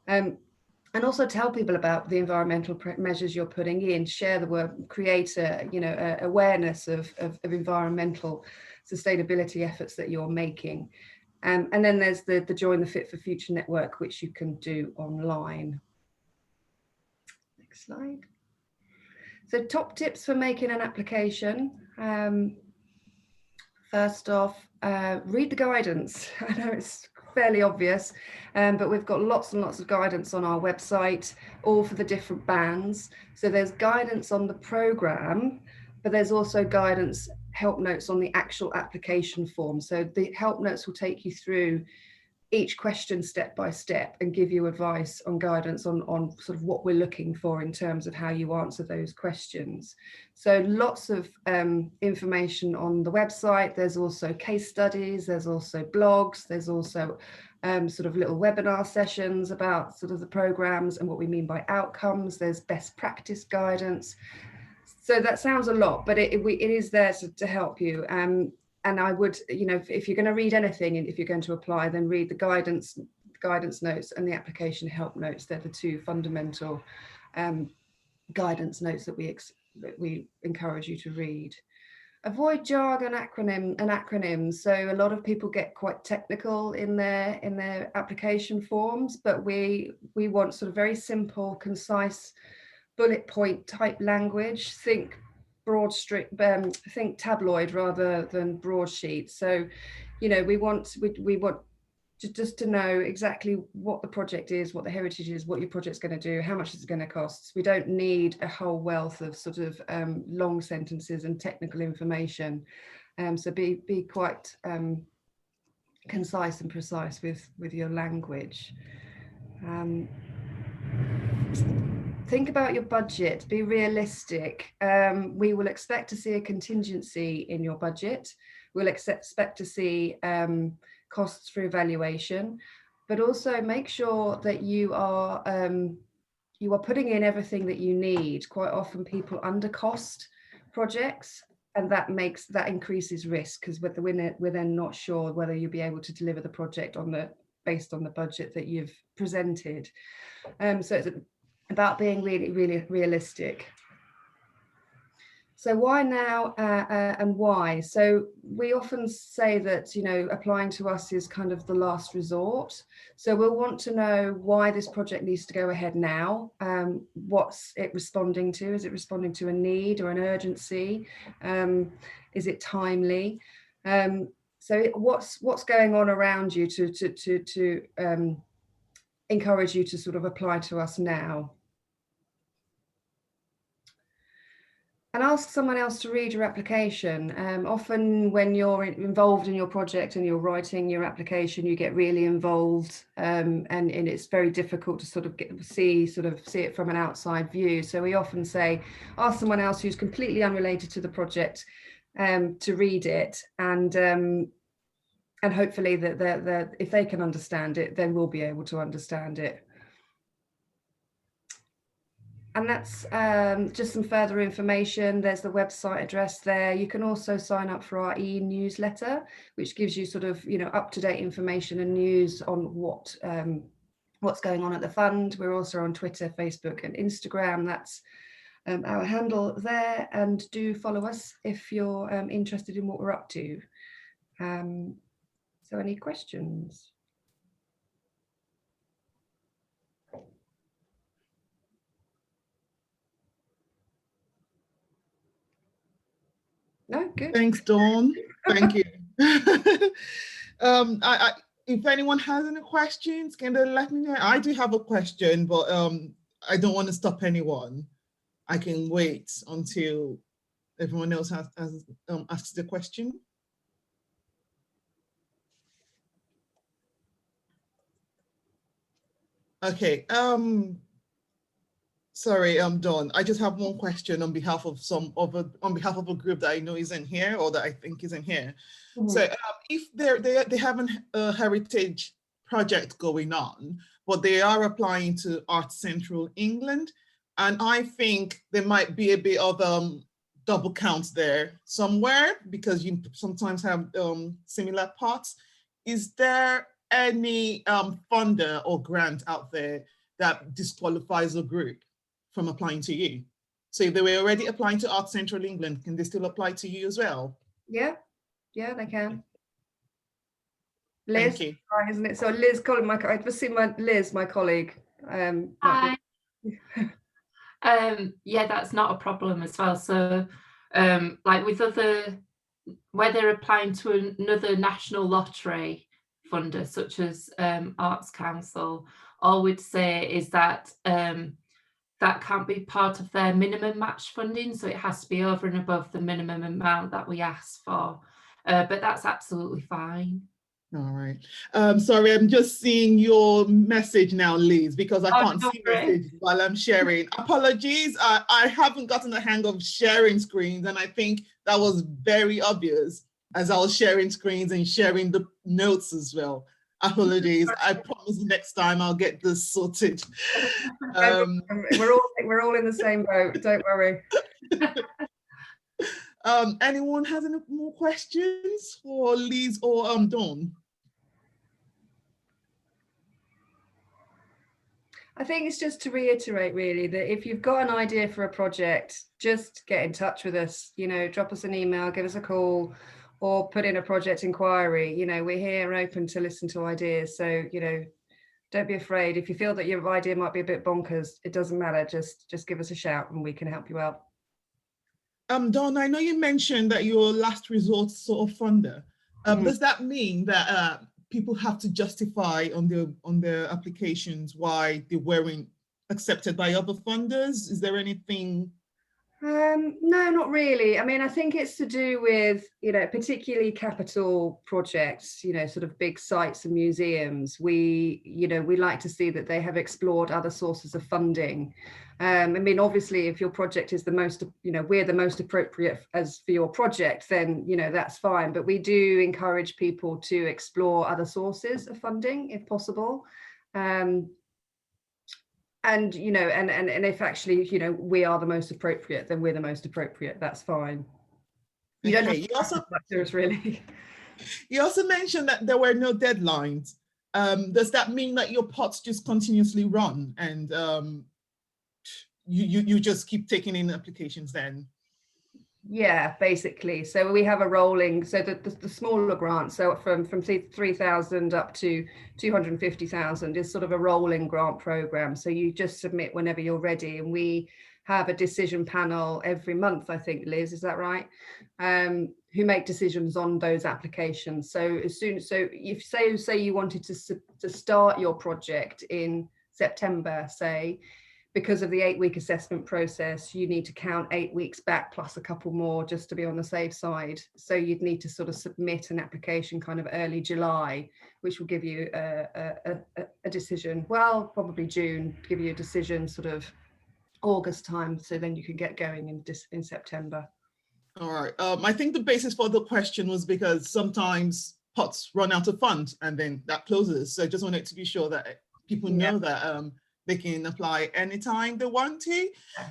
And also tell people about the environmental measures you're putting in, share the word, create a, you know, awareness of environmental sustainability efforts that you're making. And then there's the Join the Fit for Future network, which you can do online. Next slide. So top tips for making an application. First off, read the guidance. I know it's fairly obvious, but we've got lots and lots of guidance on our website, all for the different bands. So there's guidance on the program, but there's also guidance, help notes on the actual application form. So the help notes will take you through each question step by step and give you advice on guidance on sort of what we're looking for in terms of how you answer those questions. So lots of information on the website. There's also case studies, there's also blogs, there's also sort of little webinar sessions about sort of the programs and what we mean by outcomes. There's best practice guidance. So that sounds a lot, but it is there to help you. And I would, you know, if you're going to read anything and if you're going to apply, then read the guidance notes and the application help notes. They're the two fundamental guidance notes that we encourage you to read. Avoid jargon and acronyms. So a lot of people get quite technical in their application forms, but we want sort of very simple, concise, bullet point type language. Think tabloid rather than broadsheet. So, you know, we want just to know exactly what the project is, what the heritage is, what your project's going to do, how much it's going to cost. We don't need a whole wealth of sort of long sentences and technical information. So be quite concise and precise with your language. Think about your budget, be realistic. We will expect to see a contingency in your budget. We'll expect to see costs for evaluation, but also make sure that you are you are putting in everything that you need. Quite often people undercost projects, and that increases risk, because we're then not sure whether you'll be able to deliver the project based on the budget that you've presented. So it's about being really, really realistic. So why now and why? So we often say that, you know, applying to us is kind of the last resort. So we'll want to know why this project needs to go ahead now. What's it responding to? Is it responding to a need or an urgency? Is it timely? So what's going on around you to encourage you to sort of apply to us now? And ask someone else to read your application. Often when you're involved in your project and you're writing your application, you get really involved, and it's very difficult to sort of see it from an outside view. So we often say, ask someone else who's completely unrelated to the project to read it, and hopefully that if they can understand it, then we'll be able to understand it. And that's just some further information. There's the website address there. You can also sign up for our e-newsletter, which gives you sort of, you know, up-to-date information and news on what's going on at the fund. We're also on Twitter, Facebook, and Instagram. That's our handle there. And do follow us if you're interested in what we're up to. So any questions? No, good. Thanks, Dawn. Thank you. If anyone has any questions, can they let me know? I do have a question, but I don't want to stop anyone. I can wait until everyone else has asks the question. Okay. Sorry, Dawn. I just have one question on behalf of a group that I know isn't here, or that I think isn't here. Mm-hmm. So if they have a heritage project going on, but they are applying to Art Central England, and I think there might be a bit of double count there somewhere, because you sometimes have similar parts. Is there any funder or grant out there that disqualifies a group from applying to you? So if they were already applying to Art Central England, can they still apply to you as well? Yeah, they can. Liz, thank you. right, isn't it? So Liz, I've just seen Liz, my colleague. Hi. Yeah, that's not a problem as well. So like with where they're applying to another national lottery funder, such as Arts Council, all we'd say is that that can't be part of their minimum match funding, so it has to be over and above the minimum amount that we ask for, but that's absolutely fine. All right. Sorry, I'm just seeing your message now, Liz, because I can't see message while I'm sharing. Apologies, I haven't gotten the hang of sharing screens, and I think that was very obvious as I was sharing screens and sharing the notes as well. Apologies. I promise next time I'll get this sorted. We're all in the same boat. Don't worry. Anyone has any more questions for Liz or Dawn? I think it's just to reiterate really that if you've got an idea for a project, just get in touch with us. You know, drop us an email, give us a call, or put in a project inquiry. You know, we're here and open to listen to ideas. So, you know, don't be afraid. If you feel that your idea might be a bit bonkers, it doesn't matter. Just give us a shout and we can help you out. Dawn, I know you mentioned that you're a last resort sort of funder. Does that mean that people have to justify on their applications why they weren't accepted by other funders? Is there anything? No, not really. I mean, I think it's to do with, you know, particularly capital projects, you know, sort of big sites and museums. We like to see that they have explored other sources of funding. I mean, obviously, if your project is the most, you know, we're the most appropriate as for your project, then, you know, that's fine. But we do encourage people to explore other sources of funding if possible. And and you know, and if actually, you know, we are the most appropriate, then we're the most appropriate. That's fine. You don't have You to also us really. You also mentioned that there were no deadlines. Does that mean that your pots just continuously run and you just keep taking in applications then? Yeah, basically. So we have a rolling, so the smaller grants, so from 3,000 up to 250,000 is sort of a rolling grant program. So you just submit whenever you're ready, and we have a decision panel every month, I think, Liz, is that right? Who make decisions on those applications. So as soon, so if say you wanted to start your project in September, say, because of the 8-week assessment process, you need to count 8 weeks back plus a couple more just to be on the safe side. So you'd need to sort of submit an application kind of early July, which will give you a decision. Well, probably June, give you a decision sort of August time. So then you can get going in September. All right. I think the basis for the question was because sometimes pots run out of funds and then that closes. So I just wanted to be sure that people know that they can apply anytime they want to.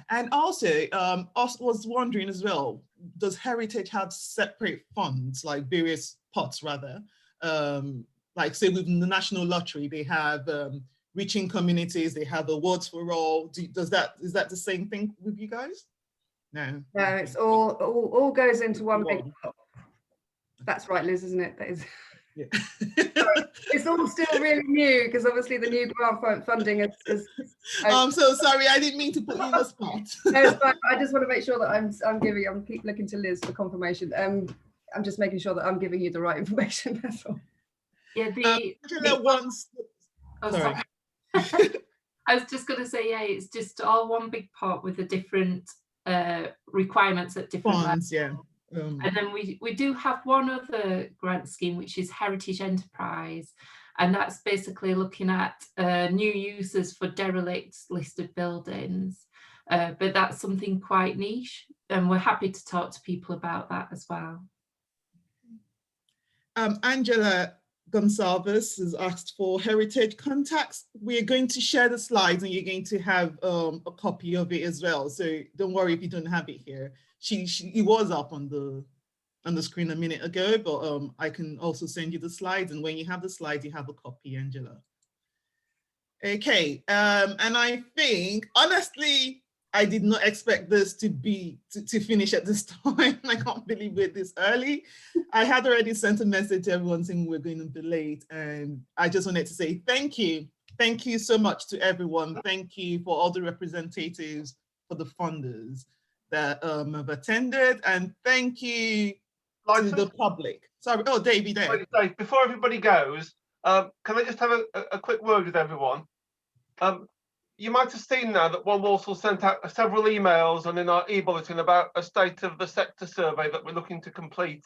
And also, I was wondering as well, does Heritage have separate funds, like various pots rather? Like say within the National Lottery, they have reaching communities, they have awards for all. Is that the same thing with you guys? No. No, it's all goes into one big pot. That's right, Liz, isn't it? That is. Yeah. It's all still really new because obviously the new grant funding is I'm so sorry, I didn't mean to put you in the spot. No, it's fine. I just want to make sure that I'm keep looking to Liz for confirmation. I'm just making sure that I'm giving you the right information. That's all. Yeah, Sorry. I was just going to say, yeah, it's just all one big pot with the different requirements at different funds, levels. And then we do have one other grant scheme, which is Heritage Enterprise, and that's basically looking at new uses for derelict listed buildings, but that's something quite niche, and we're happy to talk to people about that as well. Angela Gonsalves has asked for Heritage contacts. We're going to share the slides and you're going to have a copy of it as well. So don't worry if you don't have it here. It was up on the screen a minute ago, but I can also send you the slides, and when you have the slides, you have a copy, Angela. Okay, and I think, honestly, I did not expect this to finish at this time. I can't believe we're this early. I had already sent a message to everyone saying we're going to be late, and I just wanted to say thank you. Thank you so much to everyone. Thank you for all the representatives, for the funders that have attended, and thank you to the public. Sorry, oh, Davey there. Before everybody goes, can I just have a quick word with everyone? You might have seen now that One Walsall sent out several emails and in our e-bulletin about a state of the sector survey that we're looking to complete.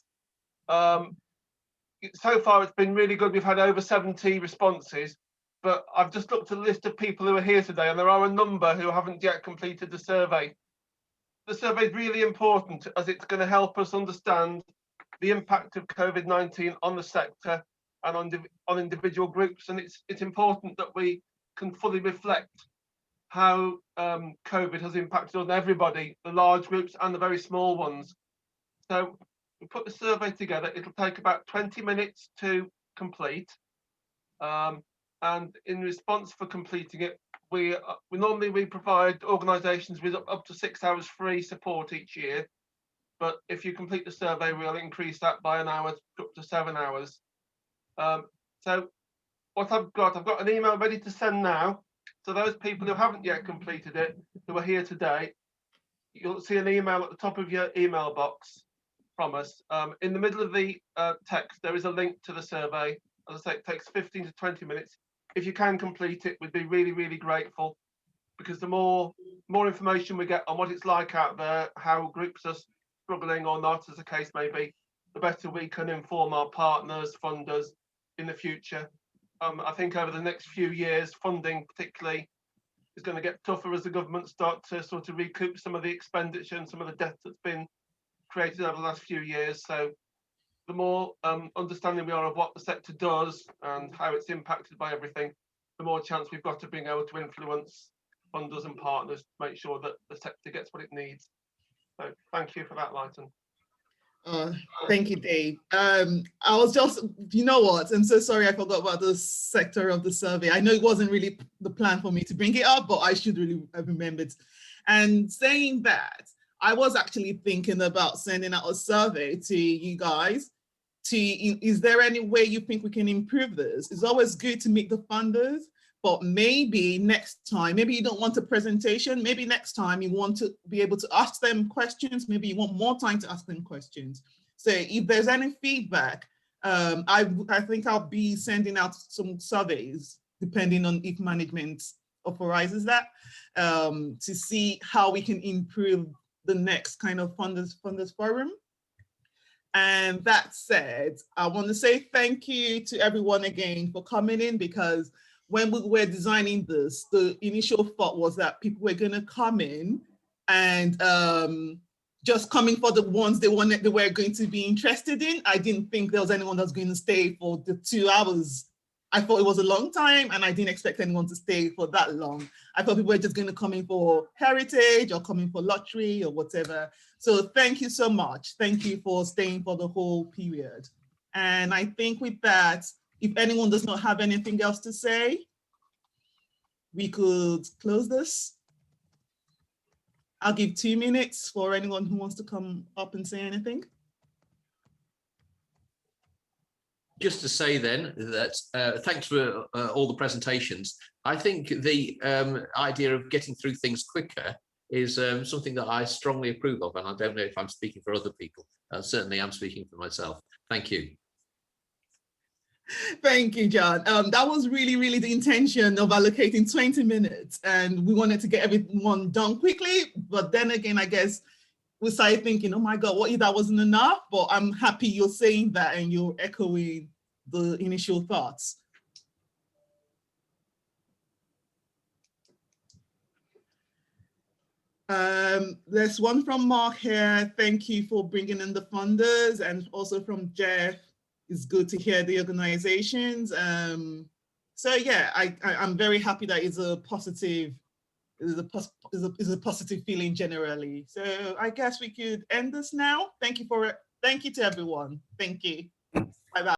So far, it's been really good. We've had over 70 responses, but I've just looked at the list of people who are here today, and there are a number who haven't yet completed the survey. The survey is really important as it's going to help us understand the impact of COVID-19 on the sector and on individual groups, and it's important that we can fully reflect how COVID has impacted on everybody, the large groups and the very small ones. So we put the survey together. It'll take about 20 minutes to complete, and in response for completing it, we normally provide organisations with up to 6 hours free support each year. But if you complete the survey, we'll increase that by an hour up to 7 hours. So what I've got an email ready to send now. So those people who haven't yet completed it, who are here today, you'll see an email at the top of your email box from us. In the middle of the text, there is a link to the survey. As I say, it takes 15 to 20 minutes. If you can complete it, we'd be really, really grateful, because the more information we get on what it's like out there, how groups are struggling or not, as the case may be, the better we can inform our partners, funders in the future. I think over the next few years, funding particularly is going to get tougher as the government start to sort of recoup some of the expenditure and some of the debt that's been created over the last few years. So the more understanding we are of what the sector does and how it's impacted by everything, the more chance we've got of being able to influence funders and partners to make sure that the sector gets what it needs. So thank you for that, Lighton. Thank you, Dave. I was just, you know what, I'm so sorry I forgot about the sector of the survey. I know it wasn't really the plan for me to bring it up, but I should really have remembered. And saying that, I was actually thinking about sending out a survey to you guys. Is there any way you think we can improve this? It's always good to meet the funders, but maybe next time, maybe you don't want a presentation, maybe next time you want to be able to ask them questions, maybe you want more time to ask them questions. So if there's any feedback, I think I'll be sending out some surveys, depending on if management authorizes that, to see how we can improve the next kind of funders forum. And that said, I want to say thank you to everyone again for coming in, because when we were designing this, the initial thought was that people were going to come in and just coming for the ones they were going to be interested in. I didn't think there was anyone that was going to stay for the 2 hours. I thought it was a long time, and I didn't expect anyone to stay for that long. I thought people were just going to come in for heritage or coming for lottery or whatever. So thank you so much. Thank you for staying for the whole period. And I think with that, if anyone does not have anything else to say, we could close this. I'll give 2 minutes for anyone who wants to come up and say anything. Just to say then that thanks for all the presentations. I think the idea of getting through things quicker is something that I strongly approve of, and I don't know if I'm speaking for other people. Certainly I'm speaking for myself. Thank you. Thank you, John. That was really the intention of allocating 20 minutes, and we wanted to get everyone done quickly. But then again, I guess we started thinking, oh my God, what if that wasn't enough? But I'm happy you're saying that and you're echoing the initial thoughts. There's one from Mark here. Thank you for bringing in the funders, and also from Jeff. It's good to hear the organizations. So yeah, I'm very happy that it's a positive, is a positive feeling generally. So I guess we could end this now. Thank you to everyone. Thank you.